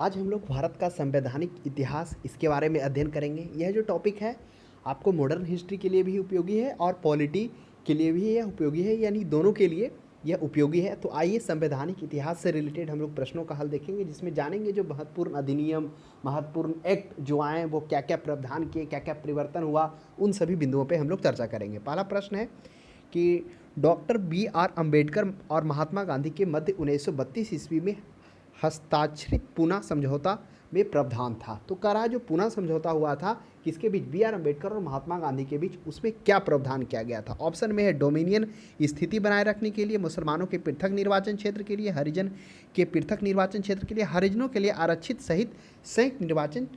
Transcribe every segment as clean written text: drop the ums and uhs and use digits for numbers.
आज हम लोग भारत का संवैधानिक इतिहास इसके बारे में अध्ययन करेंगे। यह जो टॉपिक है आपको मॉडर्न हिस्ट्री के लिए भी उपयोगी है और पॉलिटी के लिए भी यह उपयोगी है, यानी दोनों के लिए यह उपयोगी है। तो आइए संवैधानिक इतिहास से रिलेटेड हम लोग प्रश्नों का हल देखेंगे, जिसमें जानेंगे जो महत्वपूर्ण अधिनियम, महत्वपूर्ण एक्ट जो आए वो क्या क्या प्रावधान किए, क्या क्या परिवर्तन हुआ, उन सभी बिंदुओं पर हम लोग चर्चा करेंगे। पहला प्रश्न है कि डॉक्टर बी आर अम्बेडकर और महात्मा गांधी के मध्य 1932 ईस्वी में हस्ताक्षरित पूना समझौता में प्रावधान था। तो कह रहा है जो पूना समझौता हुआ था किसके बीच, बी आर अम्बेडकर और महात्मा गांधी के बीच, उसमें क्या प्रावधान किया गया था। ऑप्शन में है डोमिनियन स्थिति बनाए रखने के लिए, मुसलमानों के पृथक निर्वाचन क्षेत्र के लिए, हरिजन के पृथक निर्वाचन क्षेत्र के लिए, हरिजनों के लिए आरक्षित सहित संयुक्त निर्वाचन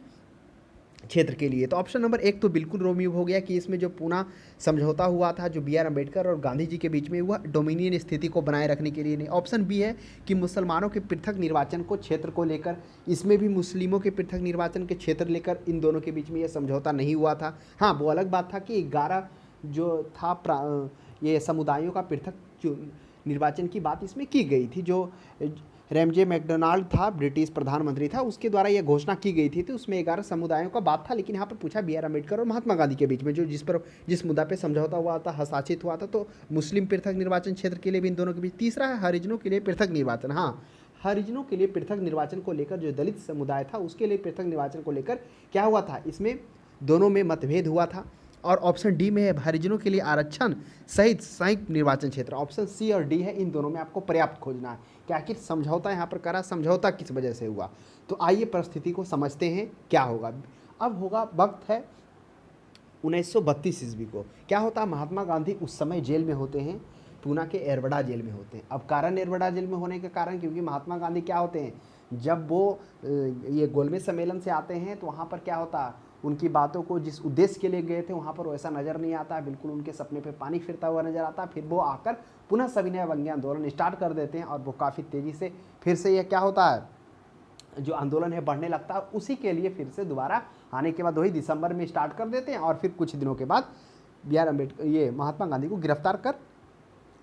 क्षेत्र के लिए। तो ऑप्शन नंबर एक तो बिल्कुल रोमियो हो गया कि इसमें जो पूना समझौता हुआ था जो बी आर अम्बेडकर और गांधी जी के बीच में हुआ, डोमिनियन स्थिति को बनाए रखने के लिए नहीं। ऑप्शन बी है कि मुसलमानों के पृथक निर्वाचन को क्षेत्र को लेकर, इसमें भी मुस्लिमों के पृथक निर्वाचन के क्षेत्र लेकर इन दोनों के बीच में यह समझौता नहीं हुआ था। हाँ, वो अलग बात था कि 11 जो था ये समुदायों का पृथक निर्वाचन की बात इसमें की गई थी। जो रैमजे मैकडोनाल्ड था, ब्रिटिश प्रधानमंत्री था, उसके द्वारा यह घोषणा की गई थी। तो उसमें 11 समुदायों का बात था, लेकिन यहाँ पर पूछा बी आर अम्बेडकर और महात्मा गांधी के बीच में जो जिस मुद्दा पे समझौता हुआ था, हस्ताक्षरित हुआ था, तो मुस्लिम पृथक निर्वाचन क्षेत्र के लिए भी इन दोनों के बीच। तीसरा है हरिजनों के लिए पृथक निर्वाचन। हाँ, हरिजनों के लिए पृथक निर्वाचन को लेकर, जो दलित समुदाय था उसके लिए पृथक निर्वाचन को लेकर क्या हुआ था, इसमें दोनों में मतभेद हुआ था। और ऑप्शन डी में है हरिजनों के लिए आरक्षण सहित संयुक्त निर्वाचन क्षेत्र। ऑप्शन सी और डी है, इन दोनों में आपको पर्याप्त खोजना है कि आखिर समझौता यहाँ पर करा, समझौता किस वजह से हुआ। तो आइए परिस्थिति को समझते हैं क्या होगा। अब होगा वक्त है 1932 ईस्वी को। क्या होता है, महात्मा गांधी उस समय जेल में होते हैं, पूना के एरवड़ा जेल में होते हैं। अब कारण एरवड़ा जेल में होने के कारण, क्योंकि महात्मा गांधी क्या होते हैं, जब वो ये गोलमेज सम्मेलन से आते हैं तो वहाँ पर क्या होता है, उनकी बातों को जिस उद्देश्य के लिए गए थे वहाँ पर वैसा नज़र नहीं आता, बिल्कुल उनके सपने पे पानी फिरता हुआ नजर आता। फिर वो आकर पुनः सविनय अवज्ञा आंदोलन स्टार्ट कर देते हैं और वो काफ़ी तेज़ी से फिर से यह क्या होता है, जो आंदोलन है बढ़ने लगता है। उसी के लिए फिर से दोबारा आने के बाद वही दिसंबर में स्टार्ट कर देते हैं और फिर कुछ दिनों के बाद बी आर अम्बेडकर ये महात्मा गांधी को गिरफ्तार कर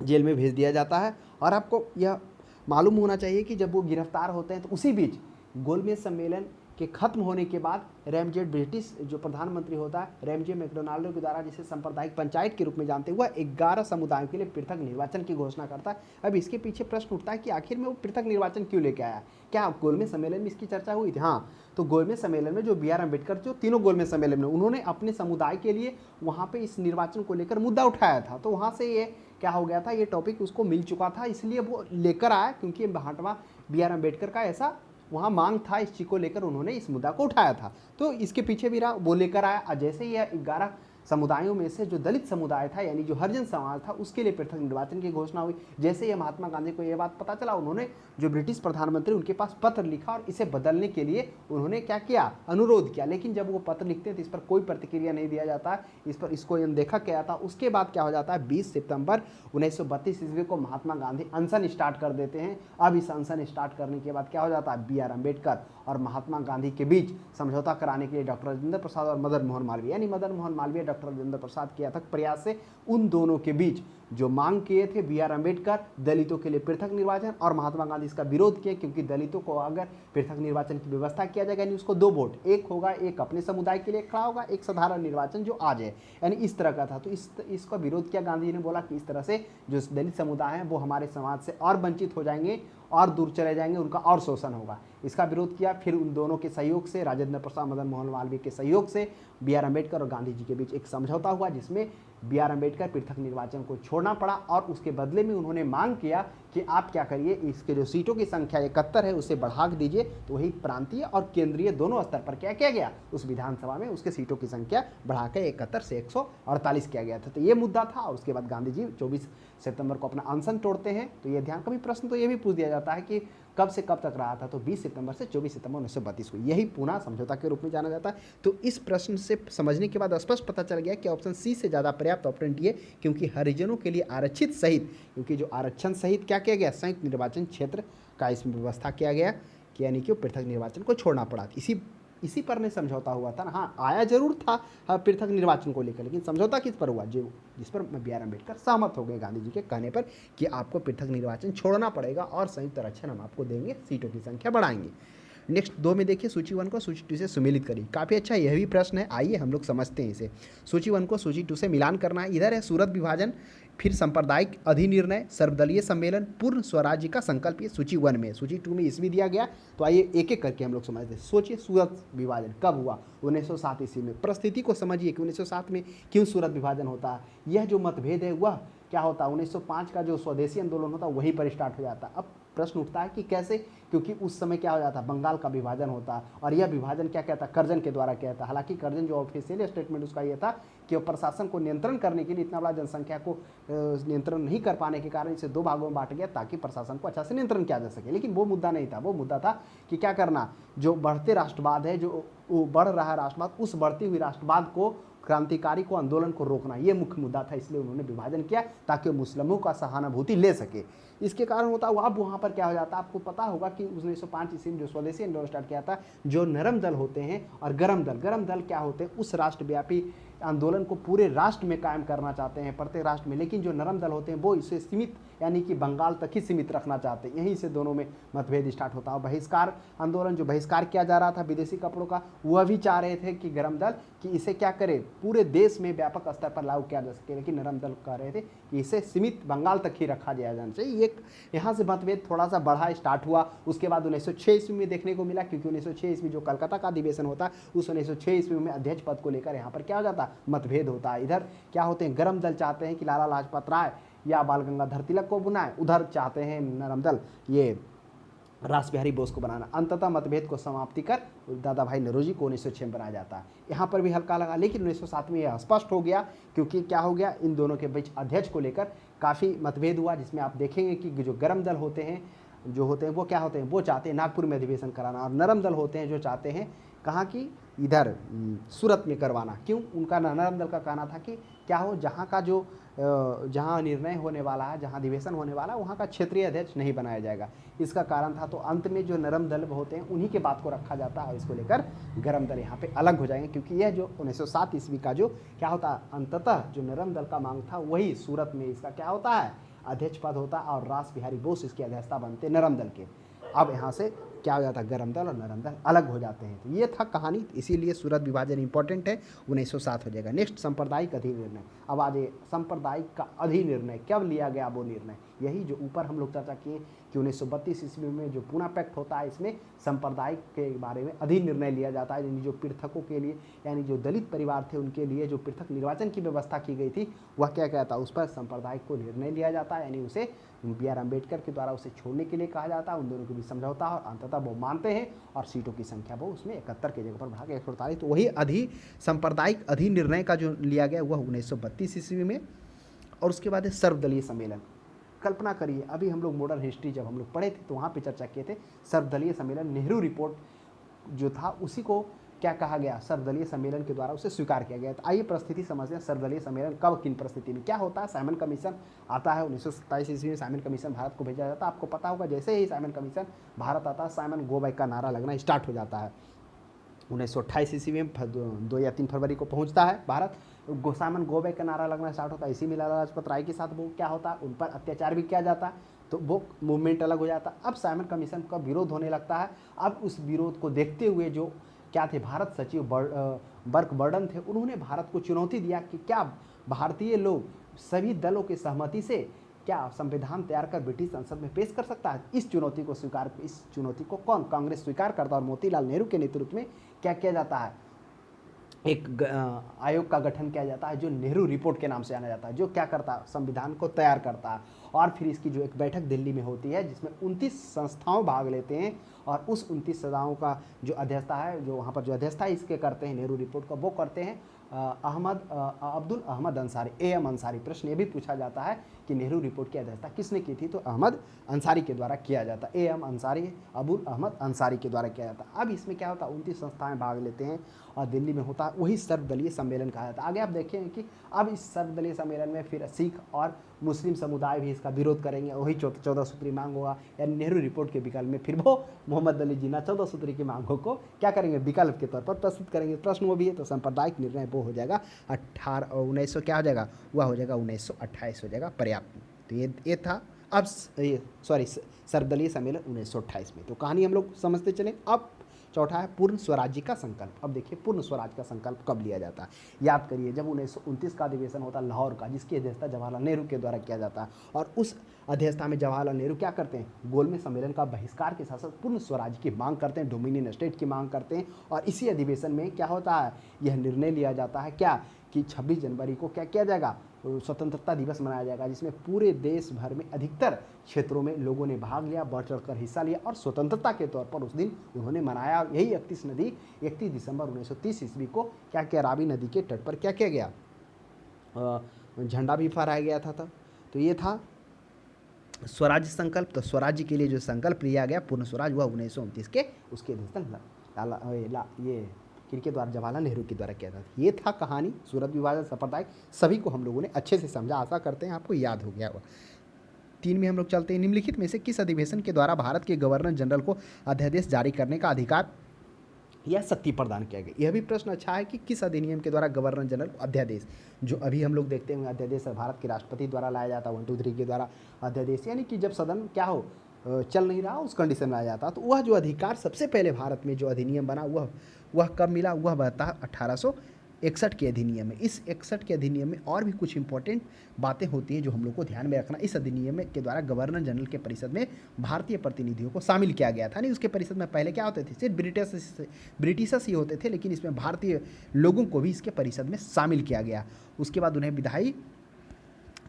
जेल में भेज दिया जाता है। और आपको यह मालूम होना चाहिए कि जब वो गिरफ्तार होते हैं तो उसी बीच गोलमेज सम्मेलन के खत्म होने के बाद रैमजे, ब्रिटिश जो प्रधानमंत्री होता है, रैमजे मैकडोनाल्ड के द्वारा जिसे सांप्रदायिक पंचायत के रूप में जानते हुए 11 समुदायों के लिए पृथक निर्वाचन की घोषणा करता है। अब इसके पीछे प्रश्न उठता है कि आखिर में वो पृथक निर्वाचन क्यों लेके आया। क्या गोलमेज सम्मेलन में इसकी चर्चा हुई थी? हाँ, तो गोलमेज सम्मेलन में जो बी आर अम्बेडकर, जो तीनों गोलमेज सम्मेलन में उन्होंने अपने समुदाय के लिए वहाँ पे इस निर्वाचन को लेकर मुद्दा उठाया था। तो वहाँ से ये क्या हो गया था, ये टॉपिक उसको मिल चुका था, इसलिए वो लेकर आया, क्योंकि महात्मा बी आर अम्बेडकर का ऐसा वहाँ मांग था, इस चीज़ को लेकर उन्होंने इस मुद्दा को उठाया था। तो इसके पीछे भी रहा, वो लेकर आया। जैसे ये 11 समुदायों में से जो दलित समुदाय था, यानी जो हरिजन समाज था, उसके लिए पृथक निर्वाचन की घोषणा हुई। जैसे ये महात्मा गांधी को ये बात पता चला, उन्होंने जो ब्रिटिश प्रधानमंत्री उनके पास पत्र लिखा और इसे बदलने के लिए उन्होंने क्या किया, अनुरोध किया। लेकिन जब वो पत्र लिखते हैं तो इस पर कोई प्रतिक्रिया नहीं दिया जाता, इस पर इसको अनदेखा किया था। उसके बाद क्या हो जाता है, 20 सितंबर 1932 ईस्वी को महात्मा गांधी अनशन स्टार्ट कर देते हैं। अब इस अनशन स्टार्ट करने के बाद क्या हो जाता है, बी आर अम्बेडकर और महात्मा गांधी के बीच समझौता कराने के लिए डॉक्टर राजेंद्र प्रसाद और मदन मोहन मालवीय, यानी मदन मोहन मालवीय डॉक्टर राजेंद्र प्रसाद के अथक प्रयास से उन दोनों के बीच जो मांग किए थे बी आर अम्बेडकर, दलितों के लिए पृथक निर्वाचन, और महात्मा गांधी इसका विरोध किए, क्योंकि दलितों को अगर पृथक निर्वाचन की व्यवस्था किया जाएगा, यानी उसको 2 वोट, एक होगा, एक अपने समुदाय के लिए खड़ा होगा, एक साधारण निर्वाचन जो आ जाए, यानी इस तरह का था। तो इसका विरोध किया गांधी जी ने, बोला कि इस तरह से जो दलित समुदाय है वो हमारे समाज से और वंचित हो जाएंगे और दूर चले जाएंगे, उनका और शोषण होगा। इसका विरोध किया। फिर उन दोनों के सहयोग से, राजेंद्र प्रसाद मदन मोहन मालवीय के सहयोग से बी आर अम्बेडकर और गांधी जी के बीच एक समझौता हुआ, जिसमें बी आर अम्बेडकर पृथक निर्वाचन को छोड़ना पड़ा और उसके बदले में उन्होंने मांग किया कि आप क्या करिए, इसके जो सीटों की संख्या 71 है उसे बढ़ा दीजिए। तो वही प्रांतीय और केंद्रीय दोनों स्तर पर क्या किया गया, उस विधानसभा में उसके सीटों की संख्या बढ़ाकर 71 से 148 किया गया था। तो ये मुद्दा था। और उसके बाद गांधी जी 24 सितंबर को अपना अनशन तोड़ते हैं। तो ये ध्यान, कभी प्रश्न तो ये भी पूछ दिया जाता है कि कब से कब तक रहा था, तो 20 सितंबर से 24 सितंबर 1932 को, यही पूना समझौता के रूप में जाना जाता है। तो इस प्रश्न से समझने के बाद स्पष्ट पता चल गया कि ऑप्शन सी से ज़्यादा पर्याप्त ऑप्शन डी है, क्योंकि हरिजनों के लिए आरक्षित सहित, क्योंकि जो आरक्षण सहित क्या किया गया, संयुक्त निर्वाचन क्षेत्र का इसमें व्यवस्था किया गया, कि यानी कि पृथक निर्वाचन को छोड़ना पड़ा। इसी पर नहीं समझौता हुआ था ना। हाँ, आया जरूर था, हाँ, पृथक निर्वाचन को लेकर, लेकिन समझौता किस पर हुआ, जिस पर बी आर अम्बेडकर सहमत हो गए गांधी जी के कहने पर कि आपको पृथक निर्वाचन छोड़ना पड़ेगा और संयुक्त आरक्षण हम आपको देंगे, सीटों की संख्या बढ़ाएंगे। नेक्स्ट 2 में देखिए, सूची 1 को सूची 2 से सुमेलित करिए। काफ़ी अच्छा यह भी प्रश्न है, आइए हम लोग समझते हैं इसे। सूची 1 को सूची 2 से मिलान करना है। इधर है सूरत विभाजन, फिर सांप्रदायिक अधिनिर्णय, सर्वदलीय सम्मेलन, पूर्ण स्वराज्य का संकल्प, ये सूची 1 में। सूची 2 में इसमें दिया गया, तो आइए एक एक करके हम लोग समझते हैं। सोचिए, सूरत विभाजन कब हुआ? 1907 ईस्वी में। परिस्थिति को समझिए कि 1907 में क्यों सूरत विभाजन होता है। यह जो मतभेद है वह क्या होता है, 1905 का जो स्वदेशी आंदोलन होता है वहीं पर स्टार्ट हो जाता है। अब प्रश्न उठता है कि कैसे, क्योंकि उस समय क्या हो जाता है, बंगाल का विभाजन होता है, और यह विभाजन क्या कहता है, कर्जन के द्वारा कहता है। हालांकि कर्जन जो ऑफिशियल स्टेटमेंट उसका यह था कि वह प्रशासन को नियंत्रण करने के लिए, इतना बड़ा जनसंख्या को नियंत्रण नहीं कर पाने के कारण इसे 2 भागों में बांट गया ताकि प्रशासन को अच्छा से नियंत्रण किया जा सके। लेकिन वो मुद्दा नहीं था, वो मुद्दा था कि क्या करना, जो बढ़ते राष्ट्रवाद है, जो बढ़ रहा है राष्ट्रवाद, उस बढ़ती हुई राष्ट्रवाद को, क्रांतिकारी को, आंदोलन को रोकना, ये मुख्य मुद्दा था। इसलिए उन्होंने विभाजन किया ताकि मुस्लिमों का सहानुभूति ले सके। इसके कारण होता हुआ अब वहाँ पर क्या हो जाता है, आपको पता होगा कि 1905 ईस्वी में जो स्वदेशी आंदोलन स्टार्ट किया था, जो नरम दल होते हैं और गरम दल क्या होते हैं, उस राष्ट्रव्यापी आंदोलन को पूरे राष्ट्र में कायम करना चाहते हैं, प्रत्येक राष्ट्र में। लेकिन जो नरम दल होते हैं वो इसे सीमित, यानी कि बंगाल तक ही सीमित रखना चाहते हैं। यहीं से दोनों में मतभेद स्टार्ट होता है। बहिष्कार आंदोलन, जो बहिष्कार किया जा रहा था विदेशी कपड़ों का, वह भी चाह रहे थे कि गरम दल कि इसे क्या करे, पूरे देश में व्यापक स्तर पर लागू किया जा सके। लेकिन नरम दल कह रहे थे कि इसे सीमित बंगाल तक ही रखा जाना चाहिए। एक यहाँ से मतभेद थोड़ा सा बढ़ा, स्टार्ट हुआ। उसके बाद 1906 ईस्वी में देखने को मिला, क्योंकि 1906 ईस्वी जो कलकत्ता का अधिवेशन होता है, उस 1906 ईस्वी में अध्यक्ष पद को लेकर यहाँ पर क्या हो जाता, मतभेद होता है। इधर क्या होते हैं, गरम दल चाहते हैं कि लाला लाजपत राय या बाल गंगाधर तिलक को बुलाएं, उधर चाहते हैं नरम दल ये रास बिहारी बोस को बनाना। अंततः मतभेद को समाप्ति कर दादा भाई नौरोजी को 1906 में बनाया जाता है। यहाँ पर भी हल्का लगा, लेकिन 1907 में यह स्पष्ट हो गया, क्योंकि क्या हो गया, इन दोनों के बीच अध्यक्ष को लेकर काफ़ी मतभेद हुआ, जिसमें आप देखेंगे कि जो गरम दल होते हैं, वो क्या होते हैं, वो चाहते हैं नागपुर में अधिवेशन कराना, और नरम दल होते हैं जो चाहते हैं कहाँ की, इधर सूरत में करवाना। क्यों? उनका नरम दल का कहना था कि क्या हो, जहाँ का जो जहाँ निर्णय होने वाला है, जहाँ अधिवेशन होने वाला है, वहाँ का क्षेत्रीय अध्यक्ष नहीं बनाया जाएगा। इसका कारण था। तो अंत में जो नरम दल होते हैं उन्हीं के बात को रखा जाता है, और इसको लेकर गरम दल यहाँ पे अलग हो जाएंगे, क्योंकि यह जो 1907 ईस्वी का जो क्या होता है, अंततः जो नरम दल का मांग था वही सूरत में इसका क्या होता है, अध्यक्ष पद होता, और रास बिहारी बोस इसके अध्यक्षता बनते नरम दल के। अब यहाँ से क्या हो जाता है, गरम दल और नरम दल अलग हो जाते हैं। तो ये था कहानी, इसीलिए सूरत विभाजन इंपॉर्टेंट है, 1907 हो जाएगा। नेक्स्ट, सांप्रदायिक अधिनिर्णय। अब आ जाइए, सांप्रदायिक का अधिनिर्णय कब लिया गया, वो निर्णय यही जो ऊपर हम लोग चर्चा किए कि 1932 ईस्वी में जो पूना पैक्ट होता है, इसमें सांप्रदायिक के बारे में अधिनिर्णय लिया जाता है। यानी जो पृथकों के लिए, यानी जो दलित परिवार थे उनके लिए जो पृथक निर्वाचन की व्यवस्था की गई थी, वह क्या कहता है, उस पर सांप्रदायिक को निर्णय लिया जाता है। यानी उसे BR अम्बेडकर के द्वारा उसे छोड़ने के लिए कहा जाता है। उन दोनों के बीच समझौता, और अंततः वो मानते हैं, और सीटों की संख्या वो उसमें 71 की जगह पर बढ़ा के 148। तो वही सांप्रदायिक अधिनिर्णय का जो लिया गया वह 1932 ईस्वी में। और उसके बाद है सर्वदलीय सम्मेलन। कल्पना करिए, अभी हम लोग मॉडर्न हिस्ट्री जब हम लोग पढ़े थे तो वहाँ पे चर्चा किए थे, सर्वदलीय सम्मेलन, नेहरू रिपोर्ट जो था उसी को क्या कहा गया, सर्वदलीय सम्मेलन के द्वारा उसे स्वीकार किया गया। तो आइए परिस्थिति समझते हैं, सर्वदलीय सम्मेलन कब, किन परिस्थिति में क्या होता है। साइमन कमीशन आता है 1927 ईस्वी में, साइमन कमीशन भारत को भेजा जाता है। आपको पता होगा, जैसे ही साइमन कमीशन भारत आता है, साइमन गो बैक का नारा लगना स्टार्ट हो जाता है। 1928 ईस्वी में 2 या 3 फरवरी को पहुंचता है भारत, साइमन गो बैक का नारा लगना स्टार्ट होता है। इसी में लाला लाजपत राय के साथ वो क्या होता है, उन पर अत्याचार भी किया जाता है, तो वो मूवमेंट अलग हो जाता है। अब साइमन कमीशन का विरोध होने लगता है। अब उस विरोध को देखते हुए जो क्या थे, भारत सचिव बर्क बर्डन थे, उन्होंने भारत को चुनौती दिया कि क्या भारतीय लोग सभी दलों की सहमति से क्या संविधान तैयार कर ब्रिटिश संसद में पेश कर सकता है। इस चुनौती को कौन, कांग्रेस स्वीकार करता है, और मोतीलाल नेहरू के नेतृत्व में क्या किया जाता है, एक आयोग का गठन किया जाता है, जो नेहरू रिपोर्ट के नाम से जाना जाता है, जो क्या करता है, संविधान को तैयार करता है। और फिर इसकी जो एक बैठक दिल्ली में होती है, जिसमें 29 संस्थाओं भाग लेते हैं, और उस 29 संस्थाओं का जो अध्यक्षता है, जो वहाँ पर जो अध्यक्षता इसके करते हैं नेहरू रिपोर्ट का, वो करते हैं अब्दुल अहमद अंसारी, AM अंसारी। प्रश्न ये भी पूछा जाता है कि नेहरू रिपोर्ट की अध्यक्षता किसने की थी, तो अहमद अंसारी के द्वारा किया जाता है। AM अंसारी, अबुल अहमद अंसारी के द्वारा किया जाता है। अब इसमें क्या होता है, 29 संस्थाएं भाग लेते हैं, और दिल्ली में होता है, वही सर्वदलीय सम्मेलन कहा जाता है। आगे आप देखेंगे कि अब इस सर्वदलीय सम्मेलन में फिर सिख और मुस्लिम समुदाय भी इसका विरोध करेंगे। वही 14 सूत्री मांग होगा, यानी नेहरू रिपोर्ट के विकल्प में फिर वो मोहम्मद अली जिन्ना 14 सूत्री की मांगों को क्या करेंगे, विकल्प के तौर पर प्रस्तुत करेंगे। प्रश्न वो भी है, तो सांप्रदायिक निर्णय वो हो जाएगा 1900 क्या हो जाएगा, वह हो जाएगा 1928 हो जाएगा, पर्याप्त। तो ये था। अब ये सॉरी सर्वदलीय सम्मेलन 1928 में। तो कहानी हम लोग समझते चले। अब चौथा है पूर्ण स्वराज्य का संकल्प। अब देखिए पूर्ण स्वराज का संकल्प कब लिया जाता है, याद करिए जब 1929 का अधिवेशन होता है लाहौर का, जिसकी अध्यक्षता जवाहरलाल नेहरू के द्वारा किया जाता है। और उस अध्यक्षता में जवाहरलाल नेहरू क्या करते हैं, गोलमेज सम्मेलन का बहिष्कार के साथ साथ पूर्ण स्वराज की मांग करते हैं, डोमिनियन स्टेट की मांग करते हैं। और इसी अधिवेशन में क्या होता है, यह निर्णय लिया जाता है क्या कि 26 जनवरी को क्या किया जाएगा, स्वतंत्रता दिवस मनाया जाएगा, जिसमें पूरे देश भर में अधिकतर क्षेत्रों में लोगों ने भाग लिया, बढ़ चढ़कर हिस्सा लिया और स्वतंत्रता के तौर पर उस दिन उन्होंने मनाया। और यही 31 दिसंबर 1930 ईस्वी को क्या किया, रावी नदी के तट पर क्या किया गया, झंडा भी फहराया गया था तब। तो ये था स्वराज्य संकल्प। तो स्वराज्य के लिए जो संकल्प लिया गया पूर्ण स्वराज, हुआ 1929 के उसके अधिवेशन ये किनके द्वारा, जवाहरलाल नेहरू के द्वारा किया था। ये था कहानी सूरत विभाजन संप्रदाय। सभी को हम लोगों ने अच्छे से समझा, आशा करते हैं आपको याद हो गया होगा। 3 में हम लोग चलते हैं। निम्नलिखित में से किस अधिवेशन के द्वारा भारत के गवर्नर जनरल को अध्यादेश जारी करने का अधिकार या शक्ति प्रदान किया गया। यह भी प्रश्न अच्छा है कि किस अधिनियम के द्वारा गवर्नर जनरल को अध्यादेश, जो अभी हम लोग देखते हैं अध्यादेश भारत के राष्ट्रपति द्वारा लाया जाता है 1 2 3 के द्वारा अध्यादेश, यानी कि जब सदन क्या हो चल नहीं रहा उस कंडीशन में आ जाता। तो वह जो अधिकार सबसे पहले भारत में जो अधिनियम बना वह कब मिला, वह बता 1861 के अधिनियम में। इस 61 के अधिनियम में और भी कुछ इंपॉर्टेंट बातें होती हैं जो हम लोग को ध्यान में रखना। इस अधिनियम के द्वारा गवर्नर जनरल के परिषद में भारतीय प्रतिनिधियों को शामिल किया गया था। नहीं, उसके परिषद में पहले क्या होते थे, सिर्फ ब्रिटिशर्स ही होते थे, लेकिन इसमें भारतीय लोगों को भी इसके परिषद में शामिल किया गया। उसके बाद उन्हें विधायी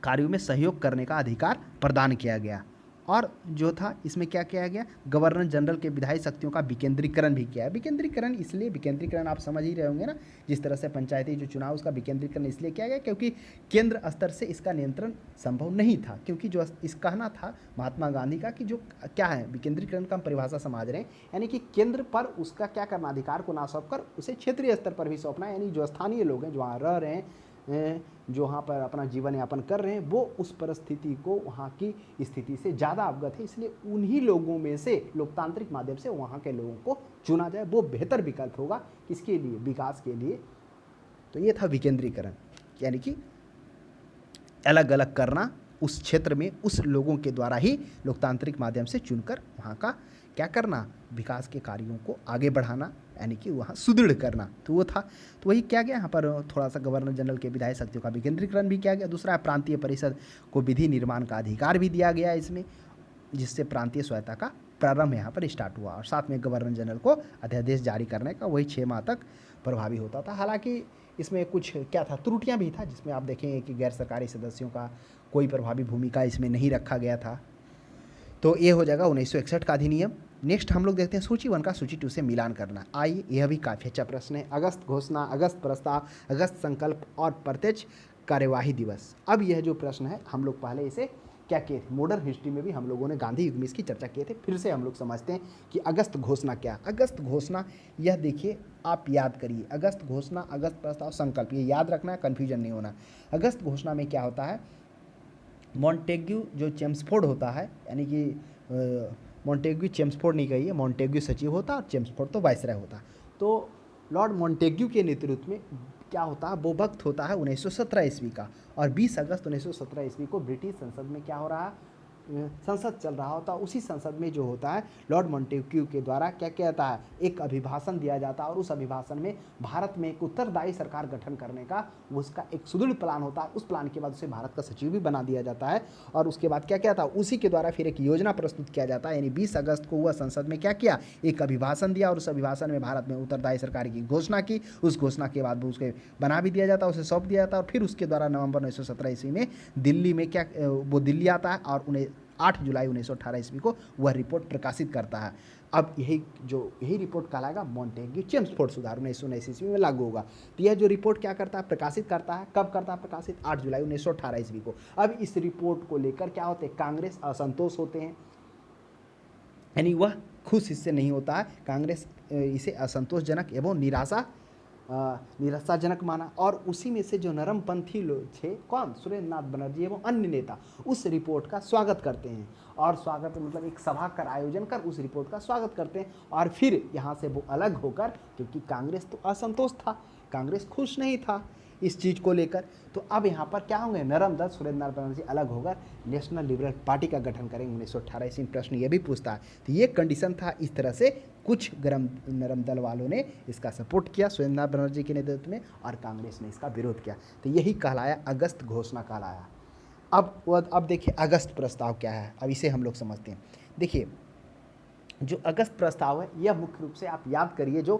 कार्यों में सहयोग करने का अधिकार प्रदान किया गया। और जो था इसमें क्या किया गया, गवर्नर जनरल के विधायी शक्तियों का विकेंद्रीकरण भी किया है। विकेंद्रीकरण इसलिए, विकेंद्रीकरण आप समझ ही रहे होंगे ना, जिस तरह से पंचायती जो चुनाव उसका विकेंद्रीकरण इसलिए किया गया क्योंकि केंद्र स्तर से इसका नियंत्रण संभव नहीं था। क्योंकि जो इस कहना था महात्मा गांधी का कि जो क्या है विकेंद्रीकरण का हम परिभाषा समझ रहे हैं, यानी कि केंद्र पर उसका क्या करना, अधिकार को ना सौंप कर उसे क्षेत्रीय स्तर पर भी सौंपना, यानी जो स्थानीय लोग हैं जो वहाँ रह रहे हैं, जो वहाँ पर अपना जीवन यापन कर रहे हैं, वो उस परिस्थिति को, वहाँ की स्थिति से ज़्यादा अवगत है, इसलिए उन्हीं लोगों में से लोकतांत्रिक माध्यम से वहाँ के लोगों को चुना जाए, वो बेहतर विकल्प होगा किसके लिए, विकास के लिए। तो ये था विकेंद्रीकरण, यानी कि अलग अलग करना, उस क्षेत्र में उस लोगों के द्वारा ही लोकतांत्रिक माध्यम से चुनकर वहाँ का क्या करना, विकास के कार्यों को आगे बढ़ाना, यानी कि वहाँ सुदृढ़ करना। तो वो था। तो वही क्या गया यहाँ पर थोड़ा सा गवर्नर जनरल के विधायी शक्तियों का विकेंद्रीकरण भी किया गया। दूसरा, प्रांतीय परिषद को विधि निर्माण का अधिकार भी दिया गया इसमें, जिससे प्रांतीय स्वायत्ता का प्रारंभ यहाँ पर स्टार्ट हुआ। और साथ में गवर्नर जनरल को अध्यादेश जारी करने का वही 6 माह तक प्रभावी होता था। हालांकि इसमें कुछ क्या था, त्रुटियाँ भी था, जिसमें आप देखेंगे कि गैर सरकारी सदस्यों का कोई प्रभावी भूमिका इसमें नहीं रखा गया था। तो ये हो जाएगा 1961 का अधिनियम। नेक्स्ट हम लोग देखते हैं सूची 1 का सूची 2 से मिलान करना। आइए, यह भी काफ़ी अच्छा प्रश्न है। अगस्त घोषणा, अगस्त प्रस्ताव, अगस्त संकल्प और प्रत्यक्ष कार्यवाही दिवस। अब यह जो प्रश्न है हम लोग पहले इसे क्या किए थे, मॉडर्न हिस्ट्री में भी हम लोगों ने गांधी युग में इसकी चर्चा किए थे। फिर से हम लोग समझते हैं कि अगस्त घोषणा क्या। अगस्त घोषणा, यह देखिए आप याद करिए, अगस्त घोषणा, अगस्त प्रस्ताव, संकल्प, ये याद रखना है, कन्फ्यूजन नहीं होना। अगस्त घोषणा में क्या होता है, मॉन्टेग्यू जो चेम्सफोर्ड होता है, यानी कि मॉन्टेग्यू चेम्सफोर्ड नहीं कहिए, मॉन्टेग्यू सचिव होता और चेम्सफोर्ड तो वायसराय होता। तो लॉर्ड मॉन्टेग्यू के नेतृत्व में क्या होता है, वो वक्त होता है 1917 ईस्वी का। और 20 अगस्त 1917 ईस्वी को ब्रिटिश संसद में क्या हो रहा है, संसद चल रहा होता है। उसी संसद में जो होता है लॉर्ड मॉन्टेग्यू के द्वारा क्या किया जाता है, एक अभिभाषण दिया जाता है। और उस अभिभाषण में भारत में एक उत्तरदायी सरकार गठन करने का उसका एक सुदृढ़ प्लान होता है। उस प्लान के बाद उसे भारत का सचिव भी बना दिया जाता है। और उसके बाद क्या था, उसी के द्वारा फिर एक योजना प्रस्तुत किया जाता है। यानी 20 अगस्त को वह संसद में क्या किया, एक अभिभाषण दिया और उस अभिभाषण में भारत में उत्तरदायी सरकार की घोषणा की। उस घोषणा के बाद उसके बना भी दिया जाता है, उसे सौंप दिया जाता है। और फिर उसके द्वारा नवंबर 1917 ईस्वी में दिल्ली में क्या वो दिल्ली आता है और उन्हें 8 जुलाई 1918 ईस्वी को वह रिपोर्ट प्रकाशित करता है। अब यही रिपोर्ट कहलाएगा मॉन्टेग्यू चेम्सफोर्ड सुधार 1919 ईस्वी में लागू होगा। तो यह जो रिपोर्ट क्या करता है, प्रकाशित करता है, कब करता है प्रकाशित, 8 जुलाई 1918 ईस्वी को। अब इस रिपोर्ट को लेकर क्या होते हैं, कांग्रेस असंतोष होते हैं, यानी वह खुश इससे नहीं होता है। कांग्रेस इसे असंतोषजनक एवं निराशाजनक माना। और उसी में से जो नरमपंथी लोग थे, कौन, सुरेंद्र नाथ बनर्जी एवं अन्य नेता उस रिपोर्ट का स्वागत करते हैं। और स्वागत मतलब एक सभा का आयोजन कर उस रिपोर्ट का स्वागत करते हैं। और फिर यहाँ से वो अलग होकर, क्योंकि कांग्रेस तो असंतोष था, कांग्रेस खुश नहीं था, इस चीज़ को लेकर। तो अब यहाँ पर क्या होंगे, नरम दल सुरेंद्र नारायण बनर्जी अलग होकर नेशनल लिबरल पार्टी का गठन करेंगे 1918। इसी प्रश्न ये भी पूछता है। तो ये कंडीशन था, इस तरह से कुछ नरम दल वालों ने इसका सपोर्ट किया सुरेंद्र नारायण बनर्जी के नेतृत्व में, और कांग्रेस ने इसका विरोध किया। तो यही कहलाया अगस्त घोषणा कहलाया। अब देखिए अगस्त प्रस्ताव क्या है, अब इसे हम लोग समझते हैं। देखिए जो अगस्त प्रस्ताव है, यह मुख्य रूप से आप याद करिए, जो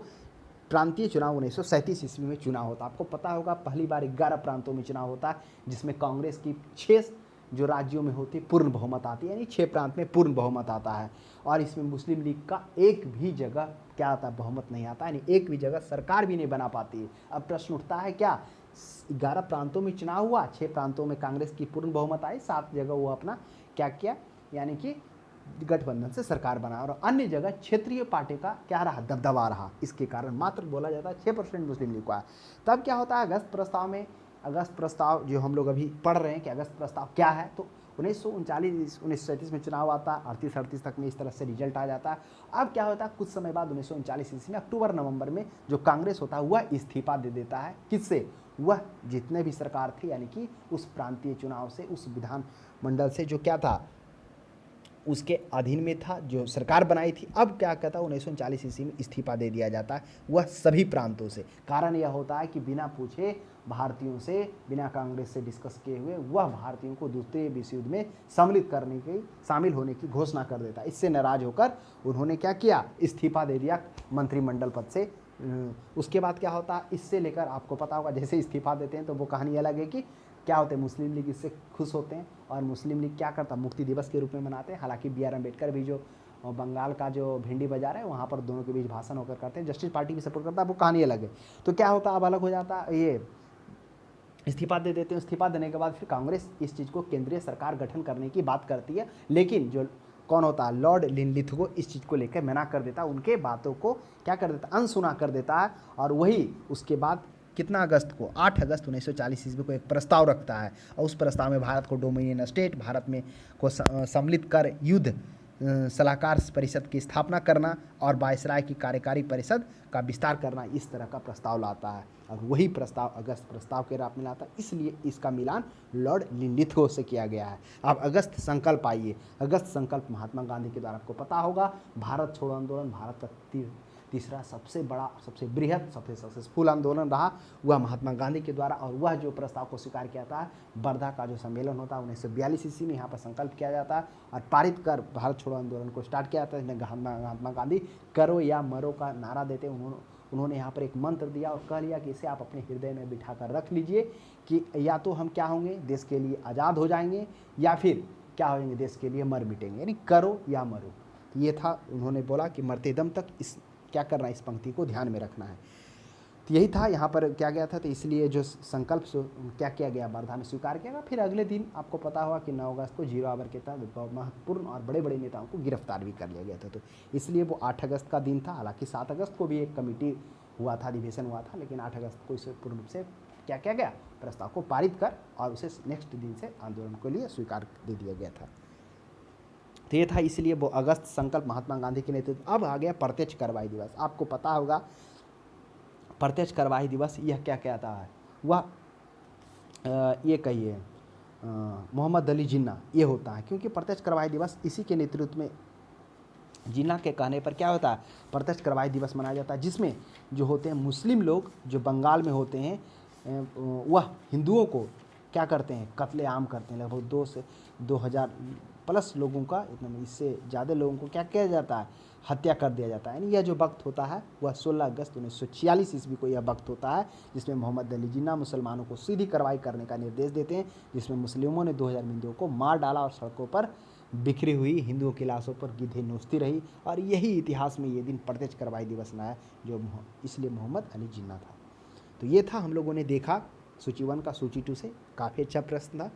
प्रांतीय चुनाव 1937 ईस्वी में चुनाव होता है। आपको पता होगा पहली बार 11 प्रांतों में चुनाव होता है, जिसमें कांग्रेस की 6 जो राज्यों में होती पूर्ण बहुमत आती है, यानी 6 प्रांत में पूर्ण बहुमत आता है। और इसमें मुस्लिम लीग का एक भी जगह क्या आता है, बहुमत नहीं आता, यानी एक भी जगह सरकार भी नहीं बना पाती है। अब प्रश्न उठता है, क्या 11 प्रांतों में चुनाव हुआ, 6 प्रांतों में कांग्रेस की पूर्ण बहुमत आई, 7 जगह वो अपना क्या किया, यानी कि गठबंधन से सरकार बना, और अन्य जगह क्षेत्रीय पार्टी का क्या रहा, दबदबा रहा। इसके कारण मात्र बोला जाता है 6% मुस्लिम लीग को आया। तब क्या होता है अगस्त प्रस्ताव में, अगस्त प्रस्ताव जो हम लोग अभी पढ़ रहे हैं कि अगस्त प्रस्ताव क्या है, तो 1937 में चुनाव आता है, 38 तक में इस तरह से रिजल्ट आ जाता है। अब क्या होता है, कुछ समय बाद 1939 ईस्वी में अक्टूबर नवंबर में जो कांग्रेस होता है वह इस्तीफा दे देता है। किससे, वह जितने भी सरकार थे, यानी कि उस प्रांतीय चुनाव से, उस विधान मंडल से जो क्या था उसके अधीन में था, जो सरकार बनाई थी। अब क्या कहता है 1939 ईस्वी में इस्तीफा दे दिया जाता है, वह सभी प्रांतों से। कारण यह होता है कि बिना पूछे भारतीयों से, बिना कांग्रेस से डिस्कस किए हुए वह भारतीयों को दूसरे विश्व युद्ध में शामिल होने की घोषणा कर देता है। इससे नाराज होकर उन्होंने क्या किया, इस्तीफा दे दिया मंत्रिमंडल पद से। उसके बाद क्या होता है, इससे लेकर आपको पता होगा जैसे इस्तीफा देते हैं तो वो कहानी अलग है कि क्या होते हैं, मुस्लिम लीग इससे खुश होते हैं, और मुस्लिम लीग क्या करता है, मुक्ति दिवस के रूप में मनाते हैं। हालांकि बी आर अम्बेडकर भी जो बंगाल का जो भिंडी बाजार है वहाँ पर दोनों के बीच भाषण होकर करते हैं, जस्टिस पार्टी भी सपोर्ट करता है, वो कहानी अलग है। तो क्या होता है, अब अलग हो जाता है, ये इस्तीफा दे देते हैं। इस्तीफा देने के बाद फिर कांग्रेस इस चीज़ को केंद्रीय सरकार गठन करने की बात करती है, लेकिन जो कौन होता है, लॉर्ड लिनलिथगो इस चीज़ को लेकर मना कर देता है, उनके बातों को क्या कर देता है, अनसुना कर देता है। और वही उसके बाद कितना अगस्त को, 8 अगस्त 1940 ईस्वी को एक प्रस्ताव रखता है, और उस प्रस्ताव में भारत को डोमिनियन स्टेट, भारत में को सम्मिलित कर युद्ध सलाहकार परिषद की स्थापना करना और वायसराय की कार्यकारी परिषद का विस्तार करना, इस तरह का प्रस्ताव लाता है। और वही प्रस्ताव अगस्त प्रस्ताव के रूप में लाता है, इसलिए इसका मिलान लॉर्ड लिनलिथगो से किया गया है। अब अगस्त संकल्प आइए। अगस्त संकल्प महात्मा गांधी के द्वारा, आपको पता होगा भारत छोड़ो आंदोलन भारत का तीसरा सबसे बड़ा, सबसे बृहद, सबसे सक्सेसफुल आंदोलन रहा, वह महात्मा गांधी के द्वारा। और वह जो प्रस्ताव को स्वीकार किया था, वर्धा का जो सम्मेलन होता है 1942 ईस्वी में, यहाँ पर संकल्प किया जाता है और पारित कर भारत छोड़ो आंदोलन को स्टार्ट किया जाता है। महात्मा गांधी करो या मरो का नारा देते, उन्होंने यहाँ पर एक मंत्र दिया और कह लिया कि इसे आप अपने हृदय में बिठा कर रख लीजिए कि या तो हम क्या होंगे, देश के लिए आज़ाद हो जाएंगे, या फिर क्या हो जाएंगे, देश के लिए मर मिटेंगे, यानी करो या मरो। ये था, उन्होंने बोला कि मरते दम तक इस क्या करना है, इस पंक्ति को ध्यान में रखना है। तो यही था यहाँ पर क्या गया था। तो इसलिए जो संकल्प क्या किया गया, वर्धा में स्वीकार किया गया। फिर अगले दिन आपको पता होगा कि 9 अगस्त को 0 आवर के तहत महत्वपूर्ण और बड़े बड़े नेताओं को गिरफ्तार भी कर लिया गया था। तो इसलिए वो 8 अगस्त का दिन था। हालांकि 7 अगस्त को भी एक कमेटी हुआ था, अधिवेशन हुआ था, लेकिन 8 अगस्त को इसे पूर्ण रूप से क्या किया गया, प्रस्ताव को पारित कर और उसे नेक्स्ट दिन से आंदोलन के लिए स्वीकार दे दिया गया था। तो ये था, इसलिए वो अगस्त संकल्प महात्मा गांधी के नेतृत्व। अब आ गया प्रत्यक्ष कार्रवाई दिवस। आपको पता होगा प्रत्यक्ष कार्रवाई दिवस यह क्या कहता है, वह ये कहिए मोहम्मद अली जिन्ना ये होता है, क्योंकि प्रत्यक्ष कार्रवाई दिवस इसी के नेतृत्व में, जिन्ना के कहने पर क्या होता है, प्रत्यक्ष कार्रवाई दिवस मनाया जाता है, जिसमें जो होते हैं मुस्लिम लोग जो बंगाल में होते हैं, वह हिंदुओं को क्या करते हैं, कत्लेआम करते हैं। लगभग 2 से 2000 प्लस लोगों का, इतना इससे ज़्यादा लोगों को क्या किया जाता है, हत्या कर दिया जाता है। यानी यह जो वक्त होता है वह 16 अगस्त 1946 ईस्वी को यह वक्त होता है, जिसमें मोहम्मद अली जिन्ना मुसलमानों को सीधी कार्रवाई करने का निर्देश देते हैं, जिसमें मुस्लिमों ने 2000 हिंदुओं को मार डाला और सड़कों पर बिखरी हुई हिंदुओं की लाशों पर गिद्धें नोचती रही। और यही इतिहास में ये दिन प्रत्यक्ष कार्रवाई दिवस मनाया, जो इसलिए मोहम्मद अली जिन्ना था। तो ये था, हम लोगों ने देखा सूची 1 का सूची 2 से, काफ़ी अच्छा प्रश्न था।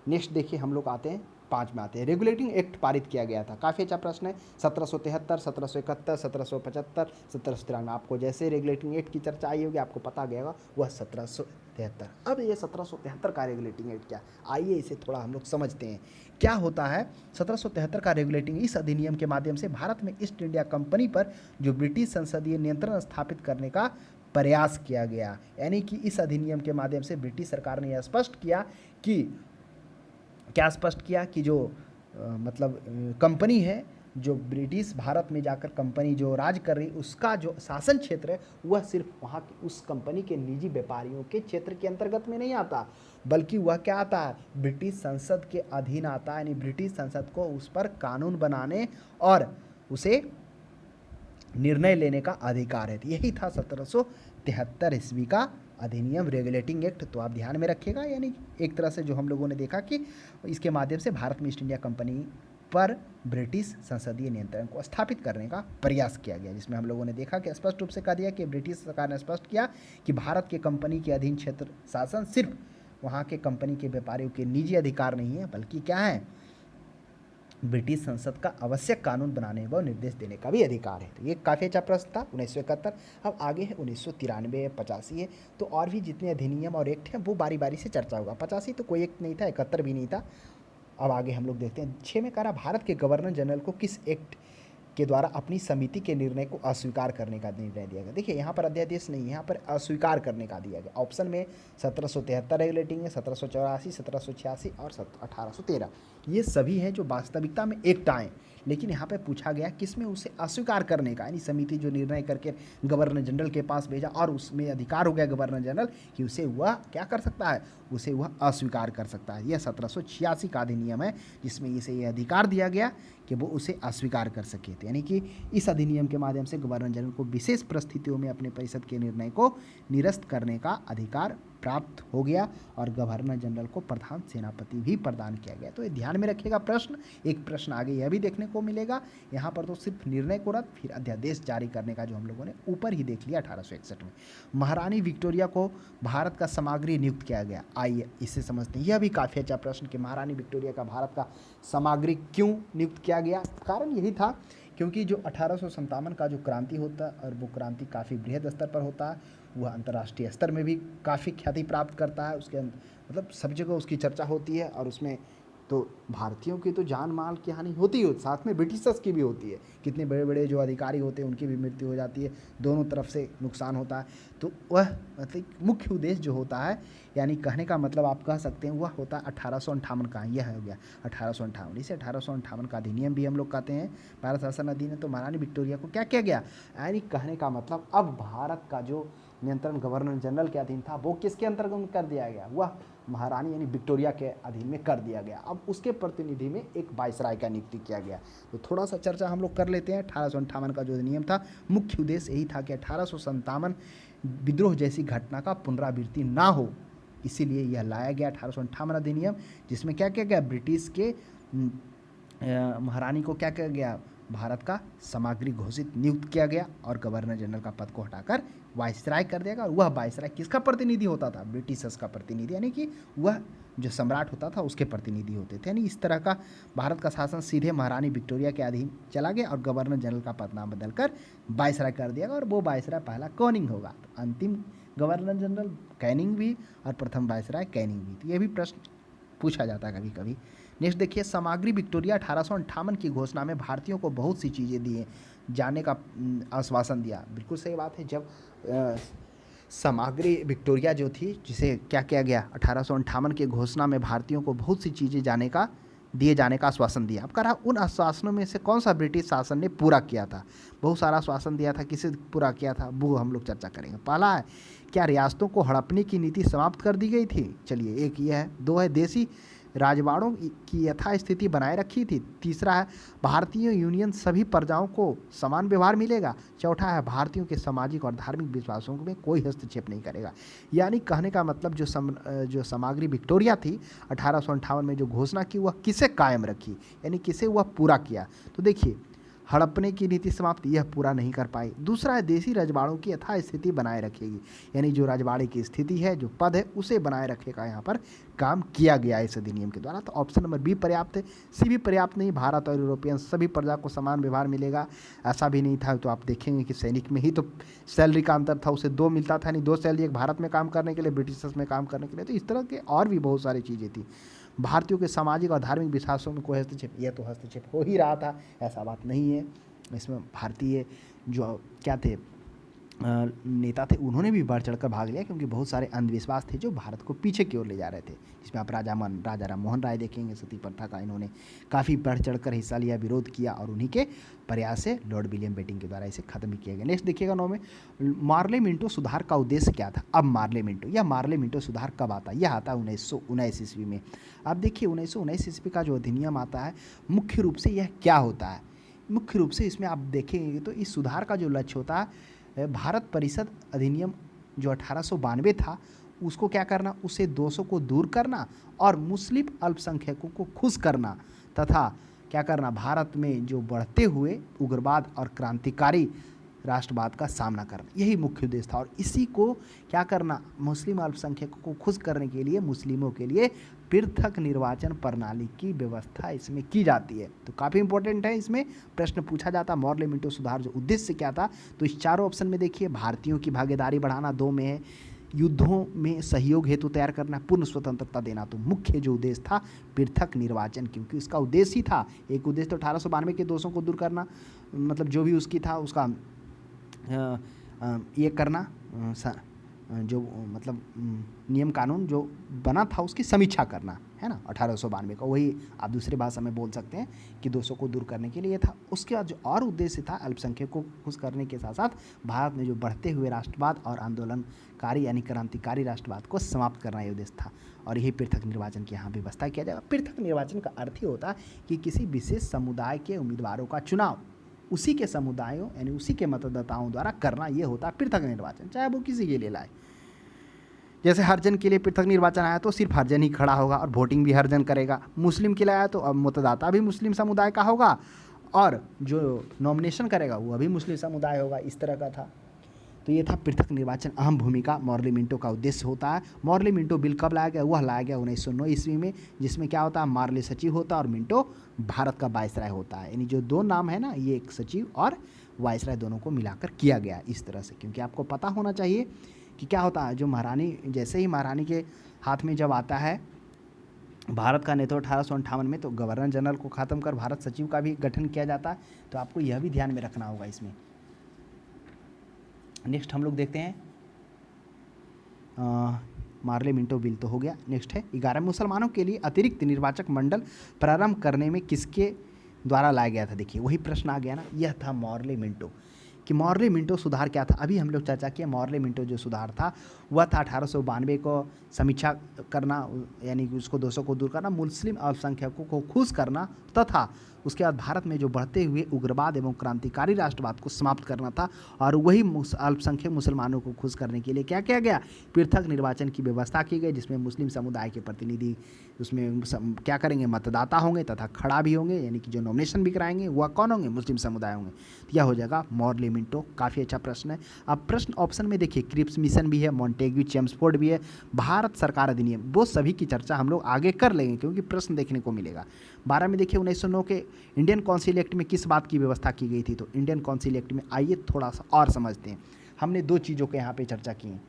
नेक्स्ट देखिए, हम लोग आते हैं 5 में आते हैं। रेगुलेटिंग एक्ट पारित किया गया था, काफ़ी अच्छा प्रश्न है। 1773, 1771, 1775, 1793। आपको जैसे रेगुलेटिंग एक्ट की चर्चा आई होगी आपको पता गया होगा, वह 1773। अब ये 1773 का रेगुलेटिंग एक्ट क्या, आइए इसे थोड़ा हम लोग समझते हैं क्या होता है। 1773 का रेगुलेटिंग, इस अधिनियम के माध्यम से भारत में ईस्ट इंडिया कंपनी पर जो ब्रिटिश संसदीय नियंत्रण स्थापित करने का प्रयास किया गया। यानी कि इस अधिनियम के माध्यम से ब्रिटिश सरकार ने यह स्पष्ट किया कि क्या स्पष्ट किया कि जो मतलब कंपनी है, जो ब्रिटिश भारत में जाकर कंपनी जो राज कर रही, उसका जो शासन क्षेत्र है वह सिर्फ वहाँ की उस कंपनी के निजी व्यापारियों के क्षेत्र के अंतर्गत में नहीं आता, बल्कि वह क्या आता है, ब्रिटिश संसद के अधीन आता है। यानी ब्रिटिश संसद को उस पर कानून बनाने और उसे निर्णय लेने का अधिकार है। यही था 1773 ईस्वी का अधिनियम, रेगुलेटिंग एक्ट। तो आप ध्यान में रखिएगा। यानी एक तरह से जो हम लोगों ने देखा कि इसके माध्यम से भारत में ईस्ट इंडिया कंपनी पर ब्रिटिश संसदीय नियंत्रण को स्थापित करने का प्रयास किया गया, जिसमें हम लोगों ने देखा कि स्पष्ट रूप से कह दिया कि ब्रिटिश सरकार ने स्पष्ट किया कि भारत के कंपनी के अधीन क्षेत्र शासन सिर्फ वहाँ के कंपनी के व्यापारियों के निजी अधिकार नहीं है, बल्कि क्या है, ब्रिटिश संसद का आवश्यक कानून बनाने व निर्देश देने का भी अधिकार है। तो ये काफ़ी अच्छा प्रश्न था 1971। अब आगे है 1993 है, 85 है। तो और भी जितने अधिनियम और एक्ट हैं वो बारी बारी से चर्चा होगा। 85 तो कोई एक्ट नहीं था, 71 भी नहीं था। अब आगे हम लोग देखते हैं। 6 में कह रहा, भारत के गवर्नर जनरल को किस एक्ट के द्वारा अपनी समिति के निर्णय को अस्वीकार करने का निर्णय दिया गया। देखिए यहाँ पर अध्यादेश नहीं है, यहाँ पर अस्वीकार करने का दिया गया। ऑप्शन में 1773 रेगुलेटिंग है, 1784, 1786 और 1813। ये सभी हैं जो वास्तविकता में एक्ट आए, लेकिन यहाँ पे पूछा गया किसमें उसे अस्वीकार करने का। यानी समिति जो निर्णय करके गवर्नर जनरल के पास भेजा और उसमें अधिकार हो गया गवर्नर जनरल कि उसे वह क्या कर सकता है, उसे वह अस्वीकार कर सकता है। यह 1786 का अधिनियम है जिसमें इसे यह अधिकार दिया गया कि वो उसे अस्वीकार कर सके। तो यानी कि इस अधिनियम के माध्यम से गवर्नर जनरल को विशेष परिस्थितियों में अपने परिषद के निर्णय को निरस्त करने का अधिकार प्राप्त हो गया और गवर्नर जनरल को प्रधान सेनापति भी प्रदान किया गया। तो ये ध्यान में रखिएगा। प्रश्न एक प्रश्न आगे यह भी देखने को मिलेगा, यहाँ पर तो सिर्फ निर्णय को रद्द, फिर अध्यादेश जारी करने का जो हम लोगों ने ऊपर ही देख लिया 1861 में। महारानी विक्टोरिया को भारत का समाग्री नियुक्त किया गया। आइए इसे समझते हैं। यह भी काफ़ी अच्छा प्रश्न कि महारानी विक्टोरिया का भारत का समाग्री क्यों नियुक्त किया गया। कारण यही था क्योंकि जो 1857 का जो क्रांति होता है और वो क्रांति काफ़ी बृहद स्तर पर होता है, वह अंतर्राष्ट्रीय स्तर में भी काफ़ी ख्याति प्राप्त करता है। उसके मतलब सब जगह उसकी चर्चा होती है और उसमें तो भारतीयों की तो जान माल की हानि होती है, साथ में ब्रिटिशर्स की भी होती है। कितने बड़े बड़े जो अधिकारी होते हैं उनकी भी मृत्यु हो जाती है, दोनों तरफ से नुकसान होता है। तो वह मतलब मुख्य उद्देश्य जो होता है, यानी कहने का मतलब आप कह सकते हैं वह होता है 1858 का। यह हो गया 1858। इसे 1858 का अधिनियम भी हम लोग कहते हैं, भारत शासन अधिनियम। तो महारानी विक्टोरिया को क्या किया गया, यानी कहने का मतलब अब भारत का जो नियंत्रण गवर्नर जनरल के अधीन था वो किसके अंतर्गत कर दिया गया, वह महारानी यानी विक्टोरिया के अधीन में कर दिया गया। अब उसके प्रतिनिधि में एक वायसराय का नियुक्ति किया गया। तो थोड़ा सा चर्चा हम लोग कर लेते हैं। 1858 का जो नियम था, मुख्य उद्देश्य यही था कि 1857 विद्रोह जैसी घटना का पुनरावृत्ति ना हो, इसीलिए यह लाया गया 1858 अधिनियम, जिसमें क्या किया गया, ब्रिटिश के महारानी को क्या किया गया, भारत का समाग्री घोषित नियुक्त किया गया और गवर्नर जनरल का पद को हटाकर वायसराय कर दिया गया। और वह वायसराय किसका प्रतिनिधि होता था, ब्रिटिशर्स का प्रतिनिधि, यानी कि वह जो सम्राट होता था उसके प्रतिनिधि होते थे। यानी इस तरह का भारत का शासन सीधे महारानी विक्टोरिया के अधीन चला गया और गवर्नर जनरल का पद नाम बदलकर वायसराय कर दिया गया। और वो वायसराय पहला कैनिंग होगा, तो अंतिम गवर्नर जनरल कैनिंग भी और प्रथम वायसराय कैनिंग भी। तो ये भी प्रश्न पूछा जाता है कभी कभी। नेक्स्ट देखिए, समाग्री विक्टोरिया 1858 की घोषणा में भारतीयों को बहुत सी चीज़ें दिए जाने का आश्वासन दिया। बिल्कुल सही बात है। जब समाग्री विक्टोरिया जो थी, जिसे क्या किया गया 1858 की घोषणा में भारतीयों को बहुत सी चीज़ें दिए जाने का आश्वासन दिया। अब कह रहा उन आश्वासनों में से कौन सा ब्रिटिश शासन ने पूरा किया था। बहुत सारा आश्वासन दिया था, किसे पूरा किया था वो हम लोग चर्चा करेंगे। पहला है, क्या रियासतों को हड़पने की नीति समाप्त कर दी गई थी। चलिए, एक ये है। दो है, देसी राजवाड़ों की यथास्थिति बनाए रखी थी। तीसरा है, भारतीय यूनियन सभी प्रजाओं को समान व्यवहार मिलेगा। चौथा है, भारतीयों के सामाजिक और धार्मिक विश्वासों में कोई हस्तक्षेप नहीं करेगा। यानी कहने का मतलब जो समाग्री विक्टोरिया थी 1858 में जो घोषणा की, वह किसे कायम रखी, यानी किसे वह पूरा किया। तो देखिए, हड़पने की नीति समाप्ति यह पूरा नहीं कर पाई। दूसरा है, देसी रजवाड़ों की यथास्थिति बनाए रखेगी, यानी जो रजवाड़े की स्थिति है, जो पद है, उसे बनाए रखेगा यहाँ पर काम किया गया इस अधिनियम के द्वारा। तो ऑप्शन नंबर बी पर्याप्त है। सी भी पर्याप्त नहीं। भारत और यूरोपियन सभी प्रजा को समान व्यवहार मिलेगा, ऐसा भी नहीं था। तो आप देखेंगे कि सैनिक में ही तो सैलरी का अंतर था, उसे 2 मिलता था, नहीं 2 सैलरी, एक भारत में काम करने के लिए, ब्रिटिशर्स में काम करने के लिए। तो इस तरह के और भी बहुत सारी चीज़ें थी। भारतीयों के सामाजिक और धार्मिक विश्वासों में कोई हस्तक्षेप, यह तो हस्तक्षेप हो ही रहा था, ऐसा बात नहीं है। इसमें भारतीय जो क्या थे, नेता थे उन्होंने भी बढ़ चढ़कर भाग लिया, क्योंकि बहुत सारे अंधविश्वास थे जो भारत को पीछे की ओर ले जा रहे थे, जिसमें आप राजा राम मोहन राय देखेंगे, सती प्रथा का इन्होंने काफ़ी बढ़ चढ़कर हिस्सा लिया, विरोध किया, और उन्हीं के प्रयास से लॉर्ड विलियम बेंटिंक के द्वारा इसे खत्म भी किया गया। नेक्स्ट देखिएगा 9 में, मार्ले मिंटो सुधार का उद्देश्य क्या था। अब मार्ले मिंटो सुधार कब आता है? यह आता है 1919 ईस्वी में। अब देखिए 1919 ईस्वी का जो अधिनियम आता है, मुख्य रूप से यह क्या होता है? मुख्य रूप से इसमें आप देखेंगे तो इस सुधार का जो लक्ष्य होता है, भारत परिषद अधिनियम जो 1892 था, उसको क्या करना, उसे दोषों को दूर करना और मुस्लिम अल्पसंख्यकों को खुश करना, तथा क्या करना, भारत में जो बढ़ते हुए उग्रवाद और क्रांतिकारी राष्ट्रवाद का सामना करना, यही मुख्य उद्देश्य था। और इसी को क्या करना, मुस्लिम अल्पसंख्यकों को खुश करने के लिए मुस्लिमों के लिए पृथक निर्वाचन प्रणाली की व्यवस्था इसमें की जाती है। तो काफ़ी इंपॉर्टेंट है, इसमें प्रश्न पूछा जाता। मार्ले मिंटो सुधार जो उद्देश्य क्या था, तो इस चारों ऑप्शन में देखिए, भारतीयों की भागीदारी बढ़ाना, 2 में है युद्धों में सहयोग हेतु तैयार करना, पूर्ण स्वतंत्रता देना। तो मुख्य जो उद्देश्य था पृथक निर्वाचन, क्योंकि इसका उद्देश्य ही था, एक उद्देश्य तो 1892 के दोषों को दूर करना, मतलब जो भी उसकी था उसका ये करना, जो मतलब नियम कानून जो बना था उसकी समीक्षा करना, है ना, 1892 का, वही आप दूसरी भाषा में बोल सकते हैं कि दोषों को दूर करने के लिए था। उसके बाद जो और उद्देश्य था, अल्पसंख्यकों को खुश करने के साथ साथ भारत में जो बढ़ते हुए राष्ट्रवाद और आंदोलनकारी यानी क्रांतिकारी राष्ट्रवाद को समाप्त करना ये उद्देश्य था। और यही पृथक निर्वाचन की यहाँ व्यवस्था किया जाएगा। पृथक निर्वाचन का अर्थ ही होता है कि किसी विशेष समुदाय के उम्मीदवारों का चुनाव उसी के समुदायों यानी उसी के मतदाताओं द्वारा करना, ये होता है पृथक निर्वाचन, चाहे वो किसी के लिए लाए। जैसे हरिजन के लिए पृथक निर्वाचन आया तो सिर्फ हरिजन ही खड़ा होगा और वोटिंग भी हरिजन करेगा। मुस्लिम के लिए आया तो अब मतदाता भी मुस्लिम समुदाय का होगा और जो नॉमिनेशन करेगा वो अभी मुस्लिम समुदाय होगा, इस तरह का था। तो ये था पृथक निर्वाचन, अहम भूमिका मार्ले मिंटो का उद्देश्य होता है। मार्ले मिंटो बिल कब लाया गया? वह लाया गया 1909 ईस्वी में, जिसमें क्या होता है, मार्ले सचिव होता है और मिंटो भारत का वायसराय होता है। यानी जो दो नाम है ना, ये एक सचिव और वायसराय दोनों को मिलाकर किया गया इस तरह से, क्योंकि आपको पता होना चाहिए कि क्या होता है, जो महारानी, जैसे ही महारानी के हाथ में जब आता है भारत का नेतृत्व 1858 में, तो गवर्नर जनरल को ख़त्म कर भारत सचिव का भी गठन किया जाता है। तो आपको यह भी ध्यान में रखना होगा इसमें। नेक्स्ट हम लोग देखते हैं, मार्ले मिंटो बिल तो हो गया। नेक्स्ट है 11 मुसलमानों के लिए अतिरिक्त निर्वाचक मंडल प्रारंभ करने में किसके द्वारा लाया गया था? देखिए वही प्रश्न आ गया ना, यह था मार्ले मिंटो। कि मार्ले मिंटो सुधार क्या था, अभी हम लोग चर्चा किया। मार्ले मिंटो जो सुधार था वह था 1892 को समीक्षा करना, यानी कि उसको दोषों को दूर करना, मुस्लिम अल्पसंख्यकों को खुश करना, तथा उसके बाद भारत में जो बढ़ते हुए उग्रवाद एवं क्रांतिकारी राष्ट्रवाद को समाप्त करना था। और वही अल्पसंख्यक मुसलमानों को खुश करने के लिए क्या किया गया, पृथक निर्वाचन की व्यवस्था की गई, जिसमें मुस्लिम समुदाय के प्रतिनिधि उसमें क्या करेंगे, मतदाता होंगे तथा खड़ा भी होंगे, यानी कि जो नॉमिनेशन भी कराएंगे वह कौन होंगे, मुस्लिम समुदाय होंगे। तो यह हो जाएगा मार्ले मिंटो। काफ़ी अच्छा प्रश्न है। अब प्रश्न ऑप्शन में देखिए, क्रिप्स मिशन भी है, मॉन्टेग्यू चेम्सफोर्ड भी है, भारत सरकार अधिनियम, वो सभी की चर्चा हम लोग आगे कर लेंगे क्योंकि प्रश्न देखने को मिलेगा। 12 में देखिए 1909 के इंडियन काउंसिल एक्ट में किस बात की व्यवस्था की गई थी? तो इंडियन काउंसिल एक्ट में आइए थोड़ा सा और समझते हैं। हमने दो चीज़ों के यहाँ पे चर्चा की है।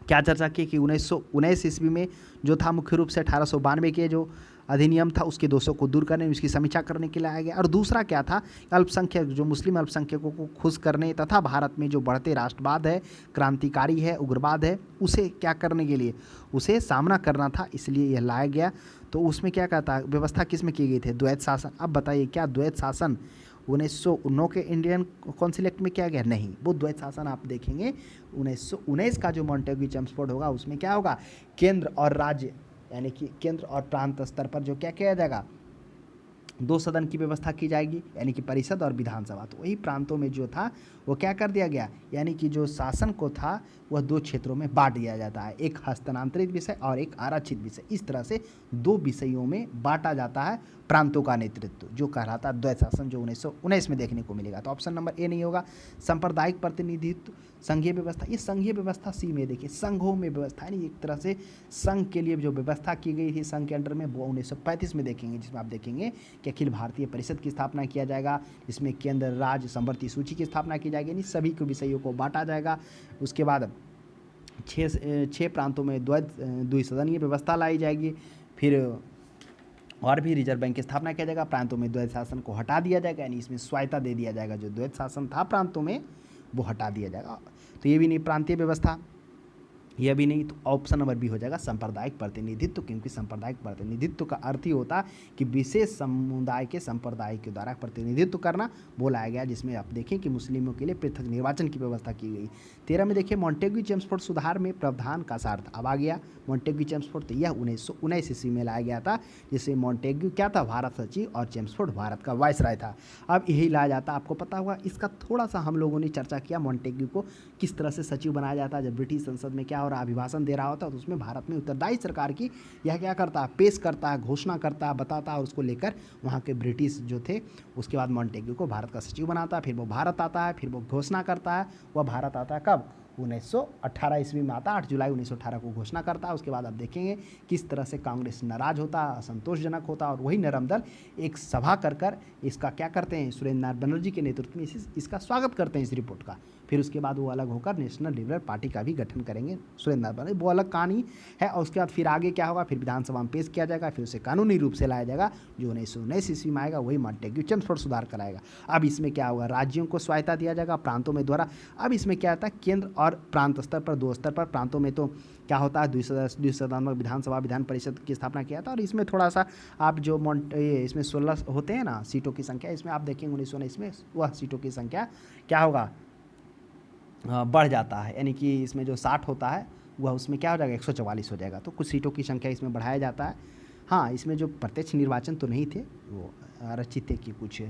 क्या चर्चा की कि 1919 ईस्वी में जो था मुख्य रूप से 1892 के जो अधिनियम था उसके दोषों को दूर करने, उसकी समीक्षा करने के लिए आया गया। और दूसरा क्या था, अल्पसंख्यक जो मुस्लिम अल्पसंख्यकों को खुश करने तथा भारत में जो बढ़ते राष्ट्रवाद है, क्रांतिकारी है, उग्रवाद है, उसे क्या करने के लिए, उसे सामना करना था, इसलिए यह लाया गया। तो उसमें क्या कहता है, व्यवस्था किस में की गई थी, द्वैत शासन। अब बताइए क्या द्वैत शासन 1909 के इंडियन काउंसिल एक्ट में किया गया? नहीं, वो द्वैत शासन आप देखेंगे 1919 का जो मॉन्टेग्यू चेम्सफोर्ड होगा उसमें क्या होगा, केंद्र और राज्य यानी कि केंद्र और प्रांत स्तर पर जो क्या किया जाएगा, दो सदन की व्यवस्था की जाएगी, यानी कि परिषद और विधानसभा। तो वही प्रांतों में जो था वो क्या कर दिया गया, यानी कि जो शासन को था वह दो क्षेत्रों में बांट दिया जाता है, एक हस्तांतरित विषय और एक आरक्षित विषय। इस तरह से दो विषयों में बांटा जाता है प्रांतों का नेतृत्व, जो कहलाता है द्वैत शासन, जो 1919 में देखने को मिलेगा। तो ऑप्शन नंबर ए नहीं होगा। सांप्रदायिक प्रतिनिधित्व, संघीय व्यवस्था, ये संघीय व्यवस्था सी में देखिए, संघों में व्यवस्था यानी एक तरह से संघ के लिए जो व्यवस्था की गई थी संघ के अंडर में, वो 1935 में देखेंगे, जिसमें आप देखेंगे कि अखिल भारतीय परिषद की स्थापना किया जाएगा, जिसमें केंद्र राज्य समवर्ती सूची की स्थापना की जाएगी, यानी सभी के विषयों को बांटा जाएगा। उसके बाद छः प्रांतों में द्विसदनीय व्यवस्था लाई जाएगी। फिर और भी रिजर्व बैंक की स्थापना किया जाएगा, प्रांतों में द्वैत शासन को हटा दिया जाएगा, यानी इसमें स्वायत्ता दे दिया जाएगा। जो द्वैत शासन था प्रांतों में वो हटा दिया जाएगा। तो ये भी नहीं प्रांतीय व्यवस्था, यह भी नहीं, तो ऑप्शन नंबर बी हो जाएगा सांप्रदायिक प्रतिनिधित्व, क्योंकि सांप्रदायिक प्रतिनिधित्व का अर्थ ही होता है कि विशेष समुदाय के संप्रदाय के द्वारा प्रतिनिधित्व करना, वो लाया गया, जिसमें आप देखें कि मुस्लिमों के लिए पृथक निर्वाचन की व्यवस्था की गई। 13 में देखिए मॉन्टेग्यू चेम्सफोर्ड सुधार में प्रावधान का सार्थ अब आ गया। मॉन्टेग्यू चेम्सफोर्ड, तो यह 1919 ईस्वी में लाया गया था, जिससे मॉन्टेग्यू क्या था, भारत सचिव, और चेम्सफोर्ड भारत का वायसराय था। अब यही लाया जाता, आपको पता होगा, इसका थोड़ा सा हम लोगों ने चर्चा किया, मॉन्टेग्यू को किस तरह से सचिव बनाया जाता है। जब ब्रिटिश संसद में क्या हो रहा है, अभिभाषण दे रहा होता है, तो उसमें भारत में उत्तरदायी सरकार की यह क्या करता है, पेश करता है, घोषणा करता है, बताता है, और उसको लेकर वहाँ के ब्रिटिश जो थे, उसके बाद मॉन्टेग्यू को भारत का सचिव बनाता है, फिर वो भारत आता है, फिर वो घोषणा करता है, वह भारत आता है कब, 1918 ईस्वी में आता है, 8 जुलाई 1918 को घोषणा करता है। उसके बाद आप देखेंगे किस तरह से कांग्रेस नाराज होता है, असंतोषजनक होता है, और वही नरम दल एक सभा कर इसका क्या करते हैं, सुरेंद्र नाथ बनर्जी के नेतृत्व में इसका स्वागत करते हैं, इस रिपोर्ट का। फिर उसके बाद वो अलग होकर नेशनल लिबरल पार्टी का भी गठन करेंगे सुरेंद्र नाथ बनर्जी, वो अलग कहानी है। और उसके बाद फिर आगे क्या होगा, फिर विधानसभा में पेश किया जाएगा, फिर उसे कानूनी रूप से लाया जाएगा, जो 1919 ईस्वी में आएगा, वही मॉन्टेग्यू चेम्सफोर्ड सुधार कराएगा। अब इसमें क्या होगा, राज्यों को स्वायत्ता दिया जाएगा, प्रांतों में द्वारा। अब इसमें क्या आता है, केंद्र और प्रांत स्तर पर, दो स्तर पर। प्रांतों में तो क्या होता है, द्विसदनात्मक विधानसभा, विधान परिषद की स्थापना किया था। और इसमें थोड़ा सा आप जो इसमें 16 होते हैं ना सीटों की संख्या, इसमें आप देखेंगे 1919 में वह सीटों की संख्या क्या होगा, बढ़ जाता है, यानी कि इसमें जो 60 होता है वह उसमें क्या हो जाएगा, 144 हो जाएगा। तो कुछ सीटों की संख्या इसमें बढ़ाया जाता है। हाँ, इसमें जो प्रत्यक्ष निर्वाचन तो नहीं थे, वो आरक्षित थे कि कुछ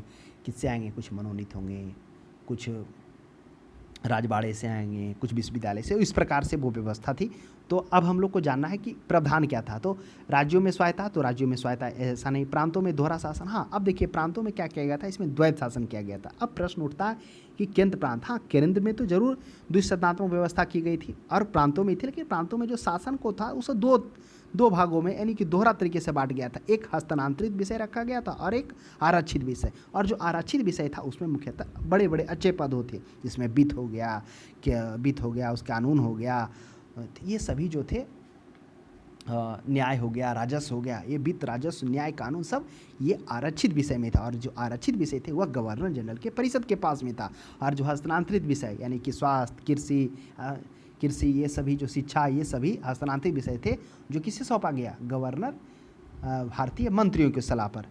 किससे आएंगे, कुछ मनोनीत होंगे, कुछ राजवाड़े से आएंगे, कुछ विश्वविद्यालय से, इस प्रकार से वो व्यवस्था थी। तो अब हम लोग को जानना है कि प्रावधान क्या था। तो राज्यों में स्वायत्ता, तो राज्यों में स्वायत्ता ऐसा नहीं, प्रांतों में दोहरा शासन। हाँ, अब देखिए प्रांतों में क्या किया गया था, इसमें द्वैत शासन किया गया था। अब प्रश्न उठता है कि केंद्र प्रांत, हाँ केंद्र में तो जरूर द्विसदनात्मक व्यवस्था की गई थी और प्रांतों में थी, लेकिन प्रांतों में जो शासन को था उसे दो भागों में, यानी कि दोहरा तरीके से बांट गया था। एक हस्तांतरित विषय रखा गया था और एक आरक्षित विषय। और जो आरक्षित विषय था उसमें मुख्यतः बड़े बड़े अच्छे पद होते, जिसमें वित्त हो गया, उस कानून हो गया, ये सभी जो थे, न्याय हो गया, राजस्व हो गया, ये वित्त, राजस्व, न्याय, कानून, सब ये आरक्षित विषय में था। और जो आरक्षित विषय थे वह गवर्नर जनरल के परिषद के पास में था। और जो हस्तांतरित विषय, यानी कि स्वास्थ्य, कृषि, ये सभी जो शिक्षा, ये सभी हस्तांतरित विषय थे, जो किसे सौंपा गया, गवर्नर भारतीय मंत्रियों की सलाह पर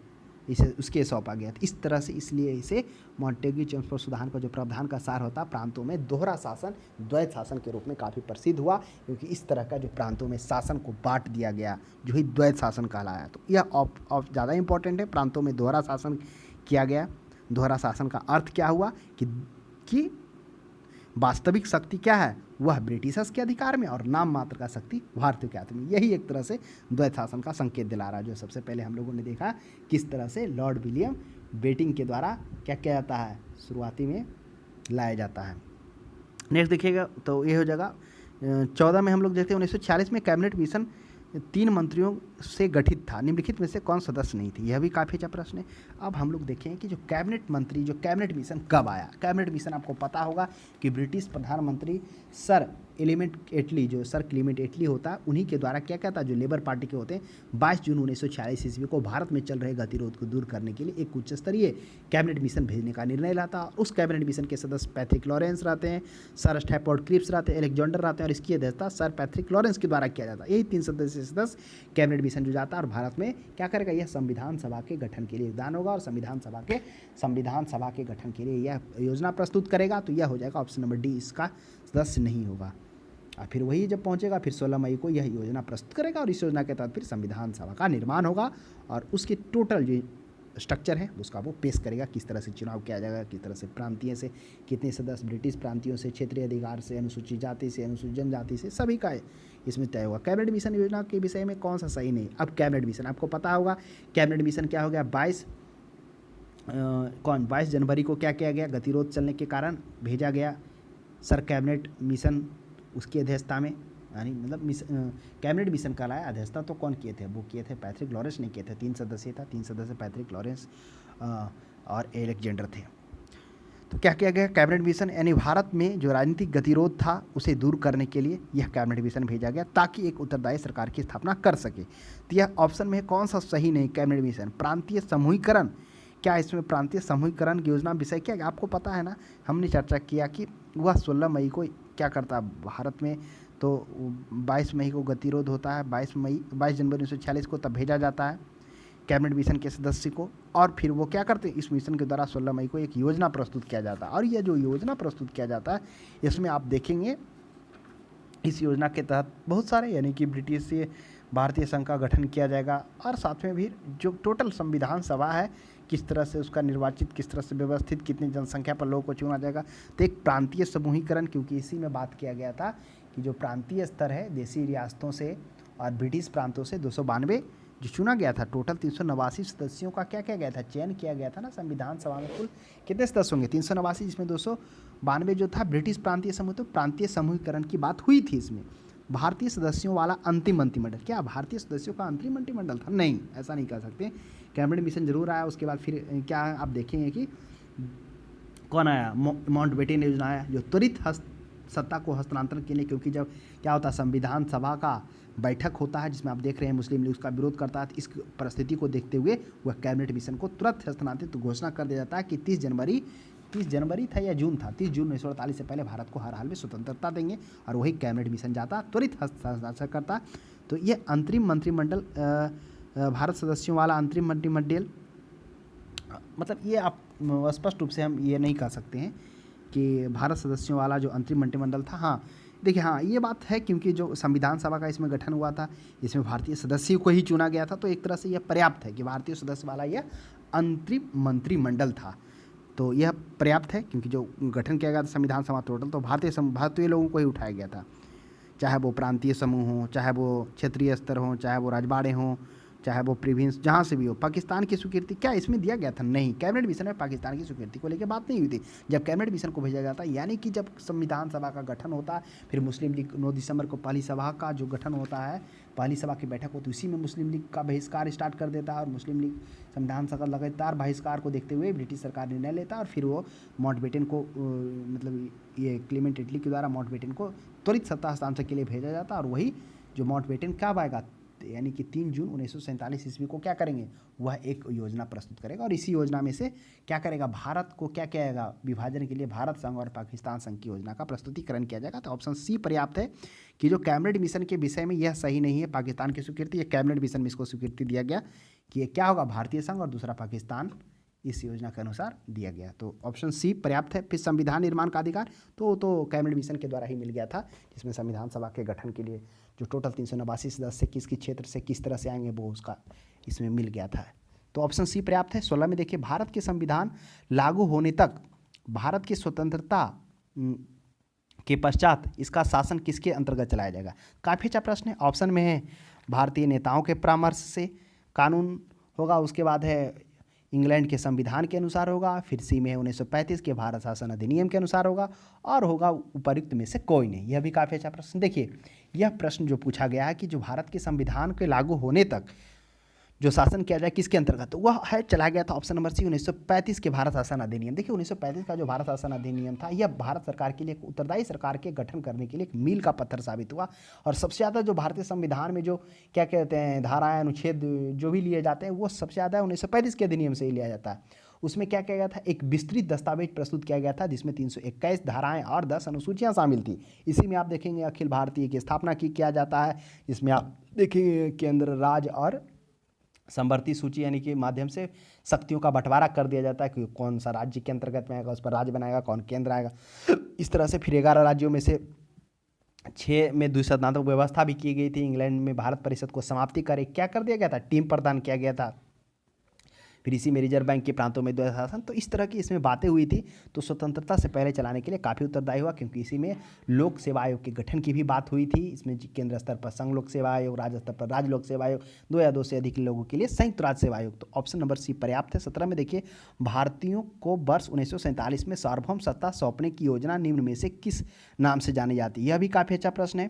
इसे उसके सौंपा गया था। इस तरह से, इसलिए इसे मॉन्टेग्यू चेम्सफोर्ड सुधार का जो प्रावधान का सार होता, प्रांतों में दोहरा शासन, द्वैत शासन के रूप में काफ़ी प्रसिद्ध हुआ, क्योंकि इस तरह का जो प्रांतों में शासन को बांट दिया गया, जो ही द्वैत शासन कहलाया। तो यह ऑफ ज़्यादा इंपॉर्टेंट है, प्रांतों में दोहरा शासन किया गया। दोहरा शासन का अर्थ क्या हुआ कि वास्तविक शक्ति क्या है, वह ब्रिटिशर्स के अधिकार में, और नाम मात्र का शक्ति भारतीयों के हाथ में। यही एक तरह से द्वैत शासन का संकेत दिला रहा है, जो सबसे पहले हम लोगों ने देखा किस तरह से लॉर्ड विलियम बेटिंग के द्वारा क्या किया जाता है, शुरुआती में लाया जाता है। नेक्स्ट देखिएगा, तो ये हो जाएगा 14 में हम लोग देखते हैं 1946 में कैबिनेट मिशन 3 मंत्रियों से गठित था, निम्नलिखित में से कौन सदस्य नहीं थे, यह भी काफ़ी अच्छा प्रश्न है। अब हम लोग देखें कि जो कैबिनेट मिशन कब आया। कैबिनेट मिशन आपको पता होगा कि ब्रिटिश प्रधानमंत्री सर क्लीमेंट एटली होता है, उन्हीं के द्वारा क्या था, जो लेबर पार्टी के होते हैं, 22 जून 1946 ईस्वी को भारत में चल रहे गतिरोध को दूर करने के लिए एक उच्च स्तरीय कैबिनेट मिशन भेजने का निर्णय लाता। उस कैबिनेट मिशन के सदस्य पैट्रिक लॉरेंस रहते हैं, सर स्टैफोर्ड क्रिप्स रहते हैं, अलेक्जेंडर रहते हैं, और इसकी अध्यक्षता सर पैट्रिक लॉरेंस के द्वारा किया जाता है। यही 3 सदस्य कैबिनेट मिशन जो जाता है और भारत में क्या करेगा, यह संविधान सभा के गठन के लिए योगदान होगा, और संविधान सभा के गठन के लिए यह योजना प्रस्तुत करेगा। तो यह हो जाएगा ऑप्शन नंबर डी, इसका सदस्य नहीं होगा। और फिर वही जब पहुंचेगा, फिर 16 मई को यह योजना प्रस्तुत करेगा, और इस योजना के तहत फिर संविधान सभा का निर्माण होगा, और उसकी टोटल जो स्ट्रक्चर है उसका वो पेश करेगा, किस तरह से चुनाव किया जाएगा, किस तरह से प्रांतीय से कितने सदस्य, ब्रिटिश प्रांतियों से, क्षेत्रीय अधिकार से, अनुसूचित जाति से, अनुसूचित जनजाति से, सभी का इसमें तय होगा। कैबिनेट मिशन योजना के विषय में कौन सा सही नहीं। अब कैबिनेट मिशन आपको पता होगा, कैबिनेट मिशन क्या हो गया, 22 जनवरी को क्या किया गया, गतिरोध चलने के कारण भेजा गया सर कैबिनेट मिशन, उसकी अध्यक्षता में, यानी मतलब कैबिनेट मिशन का लाया। अध्यक्षता तो कौन किए थे, वो किए थे पैट्रिक लॉरेंस ने किए थे। 3 सदस्य था, 3 सदस्य पैट्रिक लॉरेंस और एलेक्जेंडर थे। तो क्या किया गया, कैबिनेट मिशन, यानी भारत में जो राजनीतिक गतिरोध था उसे दूर करने के लिए यह कैबिनेट मिशन भेजा गया, ताकि एक उत्तरदायी सरकार की स्थापना कर सके। तो यह ऑप्शन में कौन सा सही नहीं, कैबिनेट मिशन। प्रांतीय समूहीकरण, क्या इसमें प्रांतीय समूहीकरण की योजना विषय क्या है, आपको पता है ना, हमने चर्चा किया कि वह 16 मई को क्या करता भारत में, तो 22 मई को गतिरोध होता है, 22 जनवरी 1946 को तब भेजा जाता है कैबिनेट मिशन के सदस्य को। और फिर वो क्या करते हैं, इस मिशन के द्वारा 16 मई को एक योजना प्रस्तुत किया जाता है। और यह जो योजना प्रस्तुत किया जाता है, इसमें आप देखेंगे इस योजना के तहत बहुत सारे, यानी कि ब्रिटिश से भारतीय संघ का गठन किया जाएगा, और साथ में भी जो टोटल संविधान सभा है किस तरह से उसका निर्वाचित, किस तरह से व्यवस्थित, कितनी जनसंख्या पर लोगों को चुना जाएगा। तो एक प्रांतीय समूहीकरण, क्योंकि इसी में बात किया गया था कि जो प्रांतीय स्तर है देशी रियासतों से और ब्रिटिश प्रांतों से 292 जो चुना गया था, टोटल 389 सदस्यों का क्या किया गया था, चयन किया गया था ना संविधान सभा में। कुल कितने सदस्य होंगे, 389, जिसमें 292 जो था ब्रिटिश प्रांतीय समूह। तो प्रांतीय समूहीकरण की बात हुई थी इसमें। भारतीय सदस्यों वाला अंतिम मंत्रिमंडल, क्या भारतीय सदस्यों का अंतिम मंत्रिमंडल था? नहीं, ऐसा नहीं कह सकते। कैबिनेट मिशन जरूर आया, उसके बाद फिर क्या आप देखेंगे कि कौन आया, माउंटबेटन योजना आया, जो त्वरित सत्ता को हस्तांतरण के लिए, क्योंकि जब क्या होता है संविधान सभा का बैठक होता है जिसमें आप देख रहे हैं मुस्लिम लीग उसका विरोध करता है, तो इस परिस्थिति को देखते हुए वह कैबिनेट मिशन को तुरंत हस्तांतरित घोषणा कर दिया जाता है कि 30 जनवरी था या जून था, 30 जून 1948 से पहले भारत को हर हाल में स्वतंत्रता देंगे। और वही कैबिनेट मिशन जाता, त्वरित हस्ताक्षर करता। तो ये अंतरिम मंत्रिमंडल, भारत सदस्यों वाला अंतरिम मंत्रिमंडल, मतलब ये आप स्पष्ट रूप से हम ये नहीं कह सकते हैं कि भारत सदस्यों वाला जो अंतरिम मंत्रिमंडल था। हाँ देखिए, हाँ ये बात है, क्योंकि जो संविधान सभा का इसमें गठन हुआ था, इसमें भारतीय सदस्य को ही चुना गया था, तो एक तरह से यह पर्याप्त है कि भारतीय सदस्य वाला यह अंतरिम मंत्रिमंडल था। तो यह पर्याप्त है, क्योंकि जो गठन किया गया था संविधान सभा टोटल, तो भारतीय लोगों को ही उठाया गया था, चाहे वो प्रांतीय समूह हों, चाहे वो क्षेत्रीय स्तर हों, चाहे वो राजबाड़े हों, चाहे वो प्रोविंस, जहाँ से भी हो। पाकिस्तान की स्वीकृति क्या इसमें दिया गया था? नहीं, कैबिनेट मिशन में पाकिस्तान की स्वीकृति को लेकर बात नहीं हुई थी। जब कैबिनेट मिशन को भेजा जाता, यानी कि जब संविधान सभा का गठन होता, फिर मुस्लिम लीग 9 दिसंबर को पहली सभा का जो गठन होता है, पहली सभा की बैठक होती है, उसी में मुस्लिम लीग का बहिष्कार स्टार्ट कर देता है। और मुस्लिम लीग संविधान सभा लगातार बहिष्कार को देखते हुए ब्रिटिश सरकार निर्णय लेता है, और फिर वो माउंटबेटन को मतलब ये क्लेमेंट एटली के द्वारा माउंटबेटन को त्वरित सत्ता हस्तांतरण के लिए भेजा जाता है। और वही जो माउंटबेटन कब आएगा, यानी कि 3 जून 1947 ईस्वी को क्या करेंगे, वह एक योजना प्रस्तुत करेगा। और इसी योजना में से क्या करेगा, भारत को क्या कहेगा, विभाजन के लिए भारत संघ और पाकिस्तान संघ की योजना का प्रस्तुतिकरण किया जाएगा। तो ऑप्शन सी पर्याप्त है कि जो कैबिनेट मिशन के विषय में यह सही नहीं है पाकिस्तान की स्वीकृति, यह कैबिनेट मिशन में इसको स्वीकृति दिया गया कि ये क्या होगा, भारतीय संघ और दूसरा पाकिस्तान, इस योजना के अनुसार दिया गया। तो ऑप्शन सी पर्याप्त है। फिर संविधान निर्माण का अधिकार तो कैबिनेट मिशन के द्वारा ही मिल गया था, जिसमें संविधान सभा के गठन के लिए जो टोटल 389 सदस्य किस क्षेत्र से किस तरह से आएंगे वो उसका इसमें मिल गया था। तो ऑप्शन सी पर्याप्त है। 16 में देखिए, भारत के संविधान लागू होने तक भारत की स्वतंत्रता के पश्चात इसका शासन किसके अंतर्गत चलाया जाएगा? काफ़ी अच्छा प्रश्न है। ऑप्शन में है भारतीय नेताओं के परामर्श से कानून होगा, उसके बाद है इंग्लैंड के संविधान के अनुसार होगा, फिर सी में है 1935 के भारत शासन अधिनियम के अनुसार होगा, और होगा उपर्युक्त में से कोई नहीं। यह भी काफ़ी अच्छा प्रश्न। देखिए, यह प्रश्न जो पूछा गया है कि जो भारत के संविधान के लागू होने तक जो शासन किया जाए किसके अंतर्गत, तो वह है चला गया था ऑप्शन नंबर सी 1935 के भारत शासन अधिनियम। देखिए 1935 का जो भारत शासन अधिनियम था, यह भारत सरकार के लिए, उत्तरदायी सरकार के गठन करने के लिए एक मील का पत्थर साबित हुआ। और सबसे ज़्यादा जो भारतीय संविधान में जो क्या कहते हैं धाराएं, अनुच्छेद जो भी लिए जाते हैं, वो सबसे ज़्यादा 1935 के अधिनियम से ही लिया जाता है। उसमें क्या किया गया था, एक विस्तृत दस्तावेज प्रस्तुत किया गया था जिसमें 321 धाराएं और 10 अनुसूचियां शामिल थी। इसी में आप देखेंगे अखिल भारतीय की स्थापना की किया जाता है, जिसमें आप देखेंगे केंद्र, राज्य और समवर्ती सूची यानी कि माध्यम से शक्तियों का बंटवारा कर दिया जाता है कि कौन सा राज्य के अंतर्गत में आएगा, उस पर राज्य बनाएगा, कौन केंद्र आएगा। इस तरह से फिर 11 राज्यों में से 6 में द्विसदनात्मक व्यवस्था भी की गई थी। इंग्लैंड में भारत परिषद को समाप्ति कर क्या कर दिया गया था, टीम प्रदान किया गया था। फिर इसी में रिजर्व बैंक के प्रांतों में द्वैध शासन, तो इस तरह की इसमें बातें हुई थी। तो स्वतंत्रता से पहले चलाने के लिए काफ़ी उत्तरदायी हुआ, क्योंकि इसी में लोक सेवा आयोग के गठन की भी बात हुई थी। इसमें केंद्र स्तर पर संघ लोक सेवा आयोग, राज्य स्तर पर राज्य लोक सेवा आयोग, 2 या 2 से अधिक लोगों के लिए संयुक्त राज्य सेवा आयोग। तो ऑप्शन नंबर सी पर्याप्त है। 17 में देखिए, भारतीयों को वर्ष 1947 में सार्वभौम सत्ता सौंपने की योजना निम्न में से किस नाम से जानी जाती है? यह भी काफ़ी अच्छा प्रश्न है।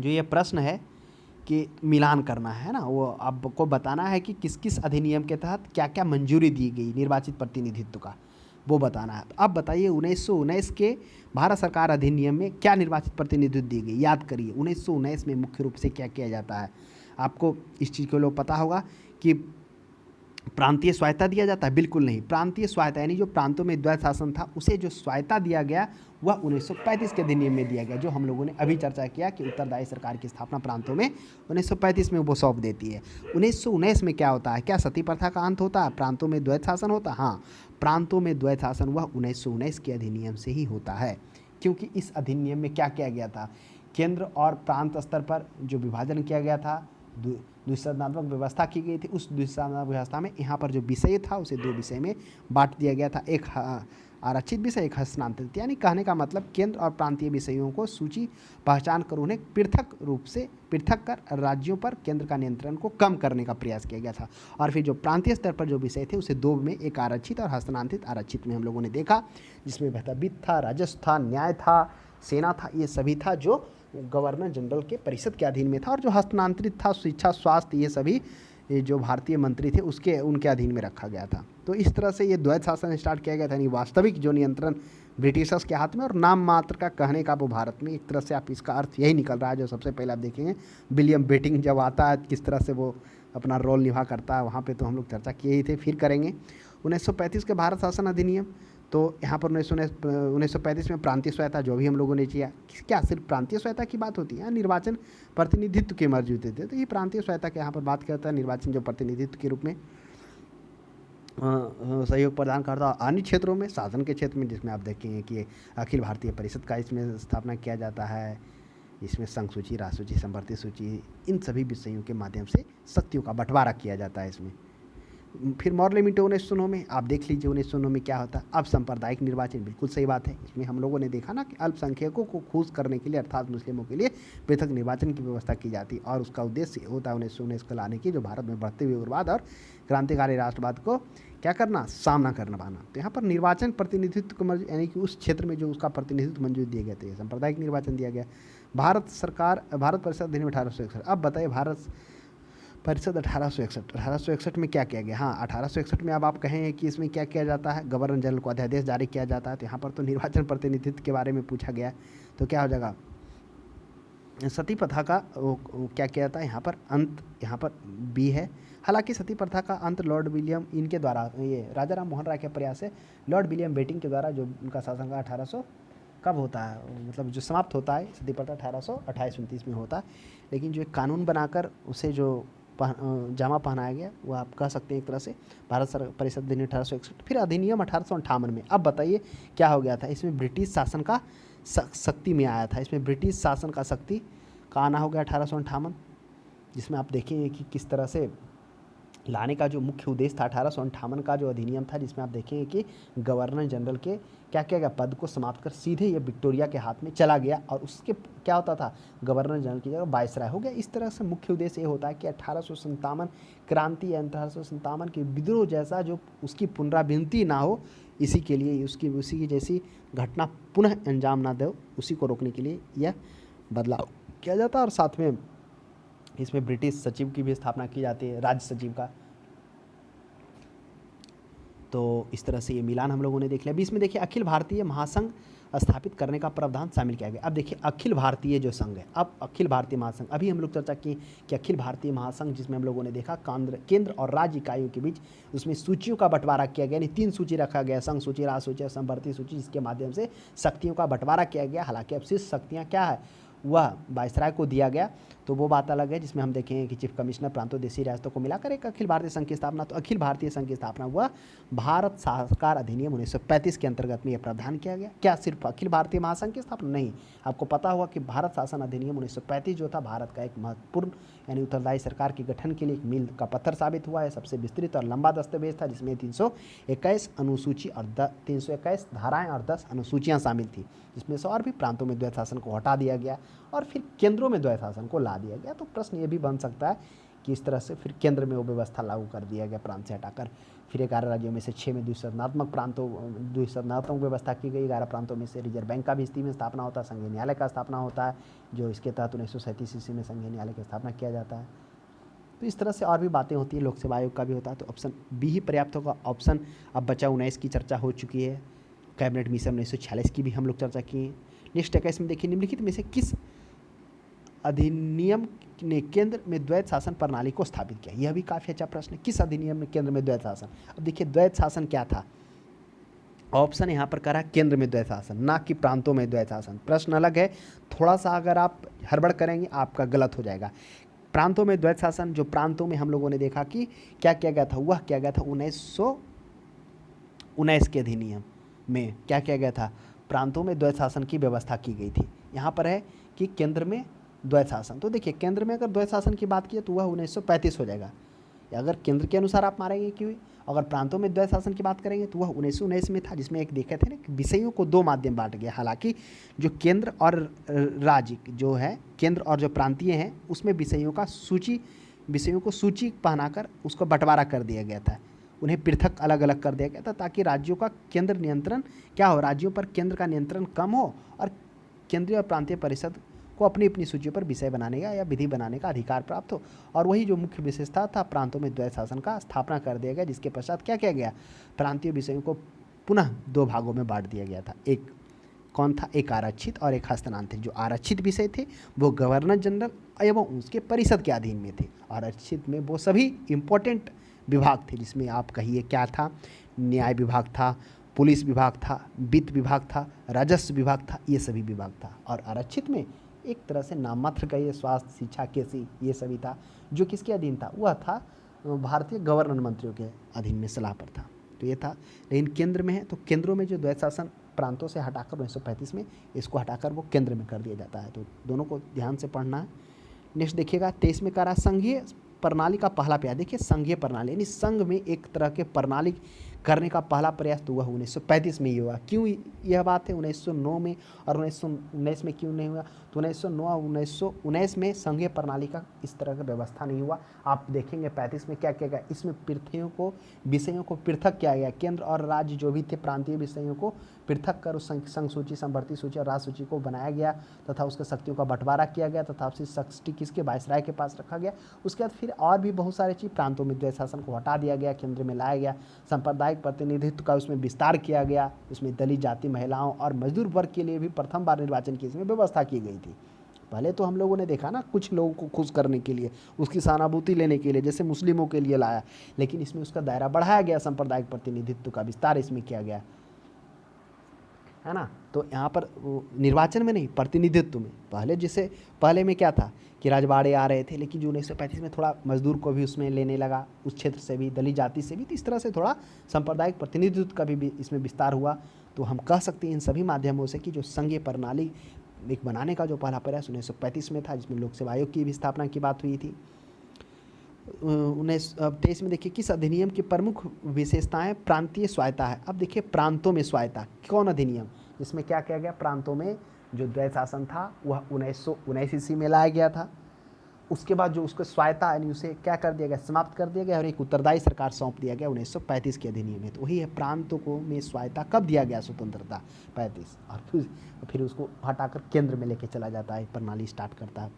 जो ये प्रश्न है कि मिलान करना है ना, वो आपको बताना है कि किस किस अधिनियम के तहत क्या क्या मंजूरी दी गई निर्वाचित प्रतिनिधित्व का, वो बताना है। तो अब बताइए 1919 के भारत सरकार अधिनियम में क्या निर्वाचित प्रतिनिधित्व दी गई, याद करिए 1919 में मुख्य रूप से क्या किया जाता है। आपको इस चीज़ को लोग पता होगा कि प्रांतीय स्वायत्ता दिया जाता है? बिल्कुल नहीं। प्रांतीय स्वायत्ता यानी जो प्रांतों में द्वैत शासन था उसे जो स्वायत्ता दिया गया वह 1935 के अधिनियम में दिया गया, जो हम लोगों ने अभी चर्चा किया कि उत्तरदायी सरकार की स्थापना प्रांतों में 1935 में वो सौंप देती है। 1919 में क्या होता है? क्या सती प्रथा का अंत होता है? प्रांतों में द्वैत शासन होता है? हाँ, प्रांतों में द्वैत शासन वह 1919 के अधिनियम से ही होता है, क्योंकि इस अधिनियम में क्या किया गया था? केंद्र और प्रांत स्तर पर जो विभाजन किया गया था, द्विसदनात्मक व्यवस्था की गई थी। उस द्विसदनात्मक व्यवस्था में यहाँ पर जो विषय था उसे दो विषय में बांट दिया गया था, एक आरक्षित विषय, एक हस्तांतरित। यानी कहने का मतलब केंद्र और प्रांतीय विषयों को सूची पहचान कर उन्हें पृथक रूप से पृथक कर राज्यों पर केंद्र का नियंत्रण को कम करने का प्रयास किया गया था। और फिर जो प्रांतीय स्तर पर जो विषय थे उसे दो में, एक आरक्षित और हस्तांतरित। आरक्षित में हम लोगों ने देखा जिसमें वित्त था, राजस्व था, न्याय था, सेना था, ये सभी था जो गवर्नर जनरल के परिषद के अधीन में था। और जो हस्तांतरित था, शिक्षा, स्वास्थ्य, ये सभी जो भारतीय मंत्री थे उनके अधीन में रखा गया था। तो इस तरह से ये द्वैत शासन स्टार्ट किया गया था, यानी वास्तविक जो नियंत्रण ब्रिटिशर्स के हाथ में और नाम मात्र का कहने का वो भारत में। एक तरह से आप इसका अर्थ यही निकल रहा है जो सबसे पहले आप देखेंगे विलियम बेटिंग जब आता है किस तरह से वो अपना रोल निभा करता है, वहाँ पे तो हम लोग चर्चा किए ही थे, फिर करेंगे। 1935 के भारत शासन अधिनियम, तो यहाँ पर 1935 में प्रांतीय स्वायत्ता जो भी हम लोगों ने किया, क्या सिर्फ प्रांतीय स्वायत्ता की बात होती है? निर्वाचन प्रतिनिधित्व के मौजूद थे, तो ये प्रांतीय स्वायत्ता के यहाँ पर बात करता है। निर्वाचन जो प्रतिनिधित्व के रूप में सहयोग प्रदान करता है अन्य क्षेत्रों में, शासन के क्षेत्र में, जिसमें आप देखेंगे कि अखिल भारतीय परिषद का इसमें स्थापना किया जाता है। इसमें संघ सूची, राष्ट्र सूची, संवर्ती सूची, इन सभी विषयों के माध्यम से शक्तियों का बंटवारा किया जाता है इसमें। फिर मॉरले मिंटो 1909 में आप देख लीजिए 1909 में क्या होता है। अब सांप्रदायिक निर्वाचन, बिल्कुल सही बात है। इसमें हम लोगों ने देखा ना कि अल्पसंख्यकों को खुश करने के लिए अर्थात मुस्लिमों के लिए पृथक निर्वाचन की व्यवस्था की जाती और उसका उद्देश्य होता है 1919 को लाने की, जो भारत में बढ़ते हुए उग्रवाद और क्रांतिकारी राष्ट्रवाद को क्या करना, सामना करना पाना। तो यहाँ पर निर्वाचन प्रतिनिधित्व को यानी कि उस क्षेत्र में जो उसका प्रतिनिधित्व मंजूरी दिए गए थे, सांप्रदायिक निर्वाचन दिया गया। भारत परिषद अधिनियम 1861। अब बताइए भारत परिषद 1861 में क्या किया गया? हाँ, 1861 में अब आप कहेंगे कि इसमें क्या किया जाता है? गवर्नर जनरल को अध्यादेश जारी किया जाता है। तो यहाँ पर तो निर्वाचन प्रतिनिधित्व के बारे में पूछा गया, तो क्या हो जाएगा? सती प्रथा का वो क्या किया जाता है? यहाँ पर अंत, यहाँ पर बी है। हालांकि सती प्रथा का अंत लॉर्ड विलियम इनके द्वारा, ये राजा राम मोहन राय के प्रयास से लॉर्ड विलियम बेटिंग के द्वारा, जो उनका शासनकाल 1800 कब होता है, मतलब जो समाप्त होता है सती प्रथा 1828-29 में होता है। लेकिन जो एक कानून बनाकर उसे जो जामा पहनाया गया वो आप कह सकते हैं एक तरह से भारत परिषद अधिनियम 1861। फिर अधिनियम 1858 में, अब बताइए क्या हो गया था? इसमें ब्रिटिश शासन का शक्ति में आया था। इसमें ब्रिटिश शासन का शक्ति का आना हो गया 1858, जिसमें आप देखेंगे कि किस तरह से लाने का जो मुख्य उद्देश्य था 1858 का जो अधिनियम था, जिसमें आप देखेंगे कि गवर्नर जनरल के क्या किया गया, पद को समाप्त कर सीधे ये विक्टोरिया के हाथ में चला गया और उसके क्या होता था, गवर्नर जनरल की जगह वायसराय हो गया। इस तरह से मुख्य उद्देश्य ये होता है कि 1857 क्रांति या 1857 के विद्रोह जैसा जो उसकी पुनरावृत्ति ना हो, इसी के लिए उसी की जैसी घटना पुनः अंजाम ना दे, उसी को रोकने के लिए यह बदलाव किया जाता है। और साथ में इसमें ब्रिटिश सचिव की भी स्थापना की जाती है, राज्य सचिव का। तो इस तरह से ये मिलान हम लोगों ने देख लिया। अभी इसमें देखिए अखिल भारतीय महासंघ स्थापित करने का प्रावधान शामिल किया गया। अब देखिए अखिल भारतीय जो संघ है, अब अखिल भारतीय महासंघ, अभी हम लोग चर्चा की कि अखिल भारतीय महासंघ, जिसमें हम लोगों ने देखा केंद्र और राज्य इकाइयों के बीच उसमें सूचियों का बंटवारा किया गया, यानी 3 सूची रखा गया, संघ सूची, राष्ट्र सूची और संवर्ती सूची, जिसके माध्यम से शक्तियों का बंटवारा किया गया। हालांकि अब शीर्ष शक्तियाँ क्या है, वह वायसराय को दिया गया, तो वो बात अलग है, जिसमें हम देखेंगे कि चीफ कमिश्नर प्रांतों, देशी रियासतों को मिलाकर एक अखिल भारतीय संघ की स्थापना। तो अखिल भारतीय संघ की स्थापना हुआ भारत सरकार अधिनियम 1935 के अंतर्गत में यह प्रावधान किया गया। क्या सिर्फ अखिल भारतीय महासंघ की स्थापना? नहीं, आपको पता होगा कि भारत शासन अधिनियम 1935 जो था भारत का एक महत्वपूर्ण यानी उत्तरदायी सरकार के गठन के लिए एक मील का पत्थर साबित हुआ है। सबसे विस्तृत और लंबा दस्तावेज था, जिसमें 321 अनुसूची और 321 धाराएं और 10 अनुसूचियां शामिल थी, जिसमें से और भी प्रांतों में द्वैत शासन को हटा दिया गया और फिर केंद्रों में द्वैत शासन को ला दिया गया। तो प्रश्न ये भी बन सकता है कि इस तरह से फिर केंद्र में वो व्यवस्था लागू कर दिया गया प्रांत से हटाकर। फिर 11 राज्यों में से 6 में द्विसदनात्मक व्यवस्था की गई। 11 प्रांतों में से रिजर्व बैंक का भी स्थिति में स्थापना होता है, संघीय न्यायालय का स्थापना होता है, जो इसके तहत 1937 ईस्वी में संघीय न्यायालय की स्थापना किया जाता है। तो इस तरह से और भी बातें होती हैं, लोक सेवा आयोग का भी होता है। तो ऑप्शन बी ही पर्याप्त होगा। ऑप्शन अब बचा 19 की चर्चा हो चुकी है, कैबिनेट मिशन 1946 की भी हम लोग चर्चा किए। नेक्स्ट 21 में देखिए, निम्नलिखित में से किस अधिनियम ने केंद्र में द्वैत शासन प्रणाली को स्थापित किया? यह भी काफ़ी अच्छा प्रश्न है। किस अधिनियम में केंद्र में द्वैत शासन? अब देखिए द्वैत शासन क्या था। ऑप्शन यहाँ पर करा केंद्र में द्वैत शासन, ना कि प्रांतों में द्वैत शासन। प्रश्न अलग है, थोड़ा सा अगर आप हड़बड़ करेंगे आपका गलत हो जाएगा। प्रांतों में द्वैत शासन, जो प्रांतों में हम लोगों ने देखा कि क्या किया गया था, वह किया गया था 1919 के अधिनियम में क्या किया गया था, प्रांतों में द्वैत शासन की व्यवस्था की गई थी। यहाँ पर है कि केंद्र में द्वैत शासन, तो देखिए केंद्र में अगर द्वैत शासन की बात की तो वह 1935 हो जाएगा, अगर केंद्र के अनुसार आप मारेंगे क्यों। अगर प्रांतों में द्वैत शासन की बात करेंगे तो वह 1919 में था, जिसमें एक देखे थे ना कि विषयों को दो माध्यम बांट गया। हालांकि जो केंद्र और राज्य जो है, केंद्र और जो प्रांतीय हैं, उसमें विषयों को सूची पहनाकर उसको बंटवारा कर दिया गया था, उन्हें पृथक अलग अलग कर दिया गया था, ताकि राज्यों का केंद्र नियंत्रण क्या हो, राज्यों पर केंद्र का नियंत्रण कम हो और केंद्रीय और प्रांतीय परिषद को अपनी अपनी सूची पर विषय बनाने का या विधि बनाने का अधिकार प्राप्त हो। और वही जो मुख्य विशेषता था, प्रांतों में द्वैत शासन का स्थापना कर दिया गया, जिसके पश्चात क्या किया गया, प्रांतीय विषयों को पुनः दो भागों में बांट दिया गया था। एक कौन था, एक आरक्षित और एक हस्तांतरित। जो आरक्षित विषय थे वो गवर्नर जनरल एवं उसके परिषद के अधीन में थे। आरक्षित में वो सभी इंपॉर्टेंट विभाग थे, जिसमें आप कहिए क्या था, न्याय विभाग था, पुलिस विभाग था, वित्त विभाग था, राजस्व विभाग था, ये सभी विभाग था। और आरक्षित में एक तरह से नाम मात्र का ये स्वास्थ्य, शिक्षा, कृषि, ये सभी था। जो किसके अधीन था, वह था भारतीय गवर्नर मंत्रियों के अधीन में सलाह पर था। तो ये था। लेकिन केंद्र में है तो केंद्रों में जो द्वैत शासन प्रांतों से हटाकर 1935 में इसको हटाकर वो केंद्र में कर दिया जाता है। तो दोनों को ध्यान से पढ़ना है। नेक्स्ट देखिएगा 23 में कह रहा संघीय प्रणाली का पहला प्रयास। देखिए संघीय प्रणाली यानी संघ में एक तरह के प्रणाली करने का पहला प्रयास तो वह 1935 में ही हुआ। क्यों यह बात है 1909 में और 1919 में क्यों नहीं हुआ, तो 1909 और 1919 में संघीय प्रणाली का इस तरह का व्यवस्था नहीं हुआ। आप देखेंगे 35 में क्या किया गया, इसमें विषयों को पृथक किया गया। केंद्र और राज्य जो भी थे प्रांतीय विषयों को पृथक कर उस संघ सूची, संवर्ती सूची और राज्य सूची को बनाया गया तथा उसके शक्तियों का बंटवारा किया गया तथा उसकी शक्ति किसके, वायसराय के पास रखा गया। उसके बाद फिर और भी बहुत सारे चीज़, प्रांतों में द्वैत शासन को हटा दिया गया, केंद्र में लाया गया, सांप्रदायिक प्रतिनिधित्व का उसमें विस्तार किया गया। उसमें दलित जाति, महिलाओं और मजदूर वर्ग के लिए भी प्रथम बार निर्वाचन की इसमें व्यवस्था की गई थी। पहले तो हम लोगों ने देखा ना, कुछ लोगों को खुश करने के लिए, उसकी सहानुभूति लेने के लिए, जैसे मुस्लिमों के लिए लाया, लेकिन इसमें उसका दायरा बढ़ाया गया, सांप्रदायिक प्रतिनिधित्व का विस्तार इसमें किया गया, है ना। तो यहाँ पर निर्वाचन में नहीं, प्रतिनिधित्व में। पहले में क्या था कि राजवाड़े आ रहे थे, लेकिन जो 1935 में थोड़ा मजदूर को भी उसमें लेने लगा, उस क्षेत्र से भी, दलित जाति से भी, तो इस तरह से थोड़ा सांप्रदायिक प्रतिनिधित्व का भी इसमें विस्तार हुआ। तो हम कह सकते हैं इन सभी माध्यमों से कि जो संघीय प्रणाली एक बनाने का जो पहला प्रयास 1935 में था, जिसमें लोक सेवा आयोग की भी स्थापना की बात हुई थी। 1923 में देखिए किस अधिनियम की प्रमुख विशेषताएं प्रांतीय स्वायत्ता है। अब देखिए प्रांतों में स्वायत्ता, कौन अधिनियम, जिसमें क्या किया गया, प्रांतों में जो द्वैत शासन था वह 1919 ईस्वी में लाया गया था। उसके बाद जो उसको स्वायत्ता यानी उसे क्या कर दिया गया, समाप्त कर दिया गया और एक उत्तरदायी सरकार सौंप दिया गया 1935 के अधिनियम में। तो वही है, प्रांतों को में स्वायत्ता कब दिया गया, स्वतंत्रता 35, और फिर उसको हटाकर केंद्र में लेके चला जाता है, प्रणाली स्टार्ट करता है।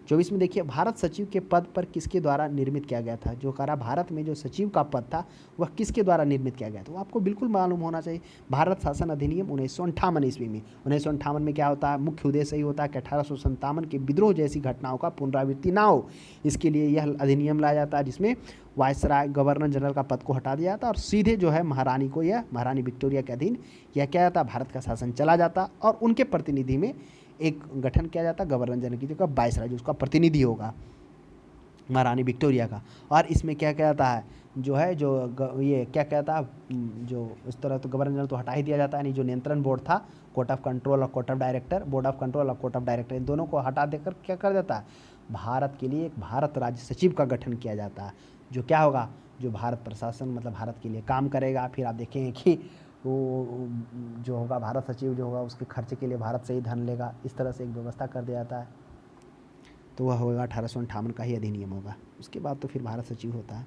24 में देखिए भारत सचिव के पद पर किसके द्वारा निर्मित किया गया था। जो कह रहा भारत में जो सचिव का पद था वह किसके द्वारा निर्मित किया गया था, वो आपको बिल्कुल मालूम होना चाहिए। भारत शासन अधिनियम 1958 ईस्वी में। 1958 में क्या होता है, मुख्य उद्देश्य यही होता है कि 1857 के विद्रोह जैसी घटनाओं का पुनरावृत्ति ना हो, इसके लिए यह अधिनियम लाया जाता है, जिसमें वायसराय, गवर्नर जनरल का पद को हटा दिया जाता और सीधे जो है महारानी को या महारानी विक्टोरिया के अधीन यह क्या जाता, भारत का शासन चला जाता और उनके प्रतिनिधि में एक गठन किया जाता गवर्नर जनरल की जगह वायसराय, जो उसका प्रतिनिधि होगा महारानी विक्टोरिया का। और इसमें क्या कहता है, जो है ये क्या कहता है, जो इस तरह तो गवर्नर जनरल तो हटा ही दिया जाता है, यानी जो नियंत्रण बोर्ड था, कोर्ट ऑफ कंट्रोल और court of director, board of control और कोर्ट ऑफ डायरेक्टर, इन दोनों को हटा देकर क्या कर देता है, भारत के लिए एक भारत राज्य सचिव का गठन किया जाता है, जो क्या होगा, जो भारत प्रशासन मतलब भारत के लिए काम करेगा। फिर आप देखेंगे कि वो जो होगा भारत सचिव जो होगा उसके खर्चे के लिए भारत से ही धन लेगा, इस तरह से एक व्यवस्था कर दिया जाता है। तो वह होगा 1858 का ही अधिनियम होगा। उसके बाद तो फिर भारत सचिव होता है।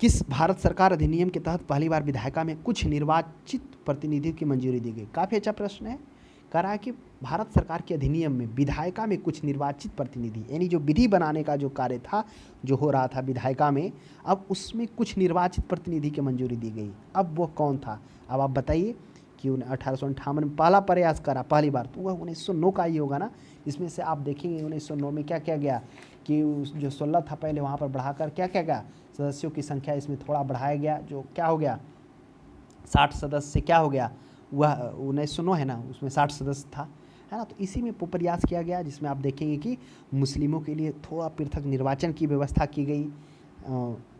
किस भारत सरकार अधिनियम के तहत पहली बार विधायिका में कुछ निर्वाचित प्रतिनिधियों की मंजूरी दी गई। काफ़ी अच्छा प्रश्न है। कह रहा है कि भारत सरकार के अधिनियम में विधायिका में कुछ निर्वाचित प्रतिनिधि, यानी जो विधि बनाने का जो कार्य था, जो हो रहा था विधायिका में, अब उसमें कुछ निर्वाचित प्रतिनिधि की मंजूरी दी गई। अब वो कौन था, अब आप बताइए कि 1858 में पहला प्रयास करा पहली बार, तो वह 1909 का ही होगा ना। इसमें से आप देखेंगे 1909 में क्या किया गया कि जो 16 था पहले वहाँ पर बढ़ाकर क्या किया गया, सदस्यों की संख्या इसमें थोड़ा बढ़ाया गया, जो क्या हो गया 60 सदस्य से क्या हो गया, वह 1909 है ना, उसमें 60 सदस्य था, है ना। तो इसी में प्रयास किया गया, जिसमें आप देखेंगे कि मुस्लिमों के लिए थोड़ा पृथक निर्वाचन की व्यवस्था की गई,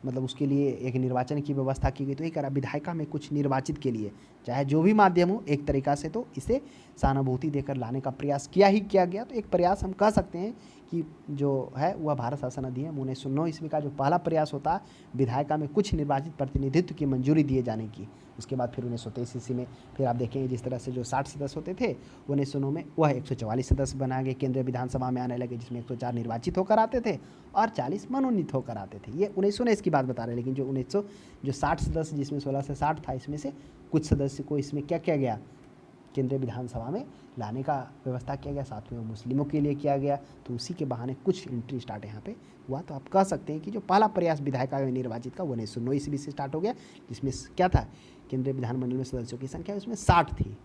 मतलब उसके लिए एक निर्वाचन की व्यवस्था की गई। तो ये करा विधायिका में कुछ निर्वाचित के लिए, चाहे जो भी माध्यम हो, एक तरीका से तो इसे सहानुभूति देकर लाने का प्रयास किया गया। तो एक प्रयास हम कह सकते हैं कि जो है वह भारत शासन अधिनियम 1909 ईस्वी का जो पहला प्रयास होता है विधायिका में कुछ निर्वाचित प्रतिनिधित्व की मंजूरी दिए जाने की। उसके बाद फिर 1923 ईस्वी में फिर आप देखेंगे जिस तरह से जो 60 सदस्य होते थे 1909 में वह 144 सदस्य बना गए, केंद्रीय विधानसभा में आने लगे, जिसमें 104 निर्वाचित होकर आते थे और 40 मनोनीत होकर आते थे। ये 1919 की बात बता रहे हैं। लेकिन जो 60 सदस्य, जिसमें 16 से 60 था, इसमें से कुछ सदस्य को इसमें क्या किया गया, केंद्रीय विधानसभा में लाने का व्यवस्था किया गया, साथ में वो मुस्लिमों के लिए किया गया। तो उसी के बहाने कुछ एंट्री स्टार्ट यहाँ पे हुआ। तो आप कह सकते हैं कि जो पहला प्रयास विधायिका में निर्वाचित का 1909 ईस्वी से स्टार्ट हो गया, जिसमें क्या था, केंद्रीय विधानमंडल में सदस्यों की संख्या उसमें 60 थी।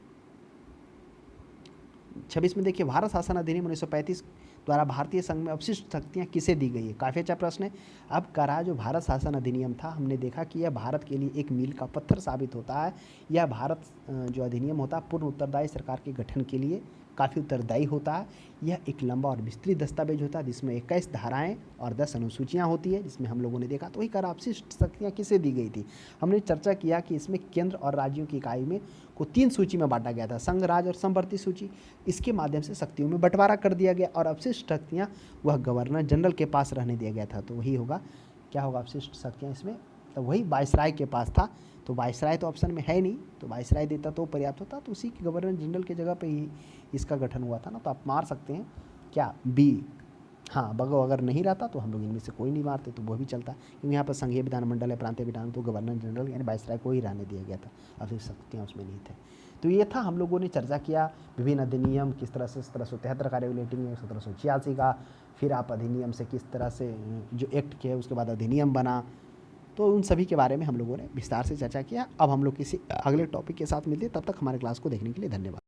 26 में देखिए, भारत शासन अधिनियम 1935 द्वारा भारतीय संघ में अवशिष्ट शक्तियाँ किसे दी गई है, काफ़ी अच्छा प्रश्न है। अब करा जो भारत शासन अधिनियम था, हमने देखा कि यह भारत के लिए एक मील का पत्थर साबित होता है। यह भारत जो अधिनियम होता है पूर्ण उत्तरदायी सरकार के गठन के लिए काफ़ी उत्तरदायी होता है। यह एक लंबा और विस्तृत दस्तावेज होता है, जिसमें 21 धाराएं और 10 अनुसूचियाँ होती है, जिसमें हम लोगों ने देखा। तो वही करा अवशिष्ट शक्तियाँ किसे दी गई थी, हमने चर्चा किया कि इसमें केंद्र और राज्यों की इकाई में को 3 सूची में बांटा गया था, संघ, राज्य और समवर्ती सूची। इसके माध्यम से शक्तियों में बंटवारा कर दिया गया और अवशिष्ट शक्तियाँ वह गवर्नर जनरल के पास रहने दिया गया था। तो वही होगा, क्या होगा, अवशिष्ट शक्तियाँ इसमें तो वही वायसराय के पास था। तो वायसराय तो ऑप्शन में है नहीं, तो वायसराय देता तो पर्याप्त होता। तो उसी के गवर्नर जनरल की जगह पे ही इसका गठन हुआ था ना। तो आप मार सकते हैं क्या, बी। हाँ, बगो अगर नहीं रहता तो हम लोग इनमें से कोई नहीं मारते, तो वो भी चलता, क्योंकि यहाँ पर संघीय विधानमंडल है, प्रांतीय विधान, तो गवर्नर जनरल यानी वायसराय को ही रहने दिया गया था, अवशिष्ट शक्तियाँ उसमें नहीं थे। तो ये था, हम लोगों ने चर्चा किया विभिन्न अधिनियम किस तरह से 1773 का रेगुलेटिंग एक्ट, 1786 का, फिर आप अधिनियम से किस तरह से जो एक्ट किया उसके बाद अधिनियम बना। तो उन सभी के बारे में हम लोगों ने विस्तार से चर्चा किया। अब हम लोग किसी अगले टॉपिक के साथ मिलते हैं, तब तक हमारे क्लास को देखने के लिए धन्यवाद।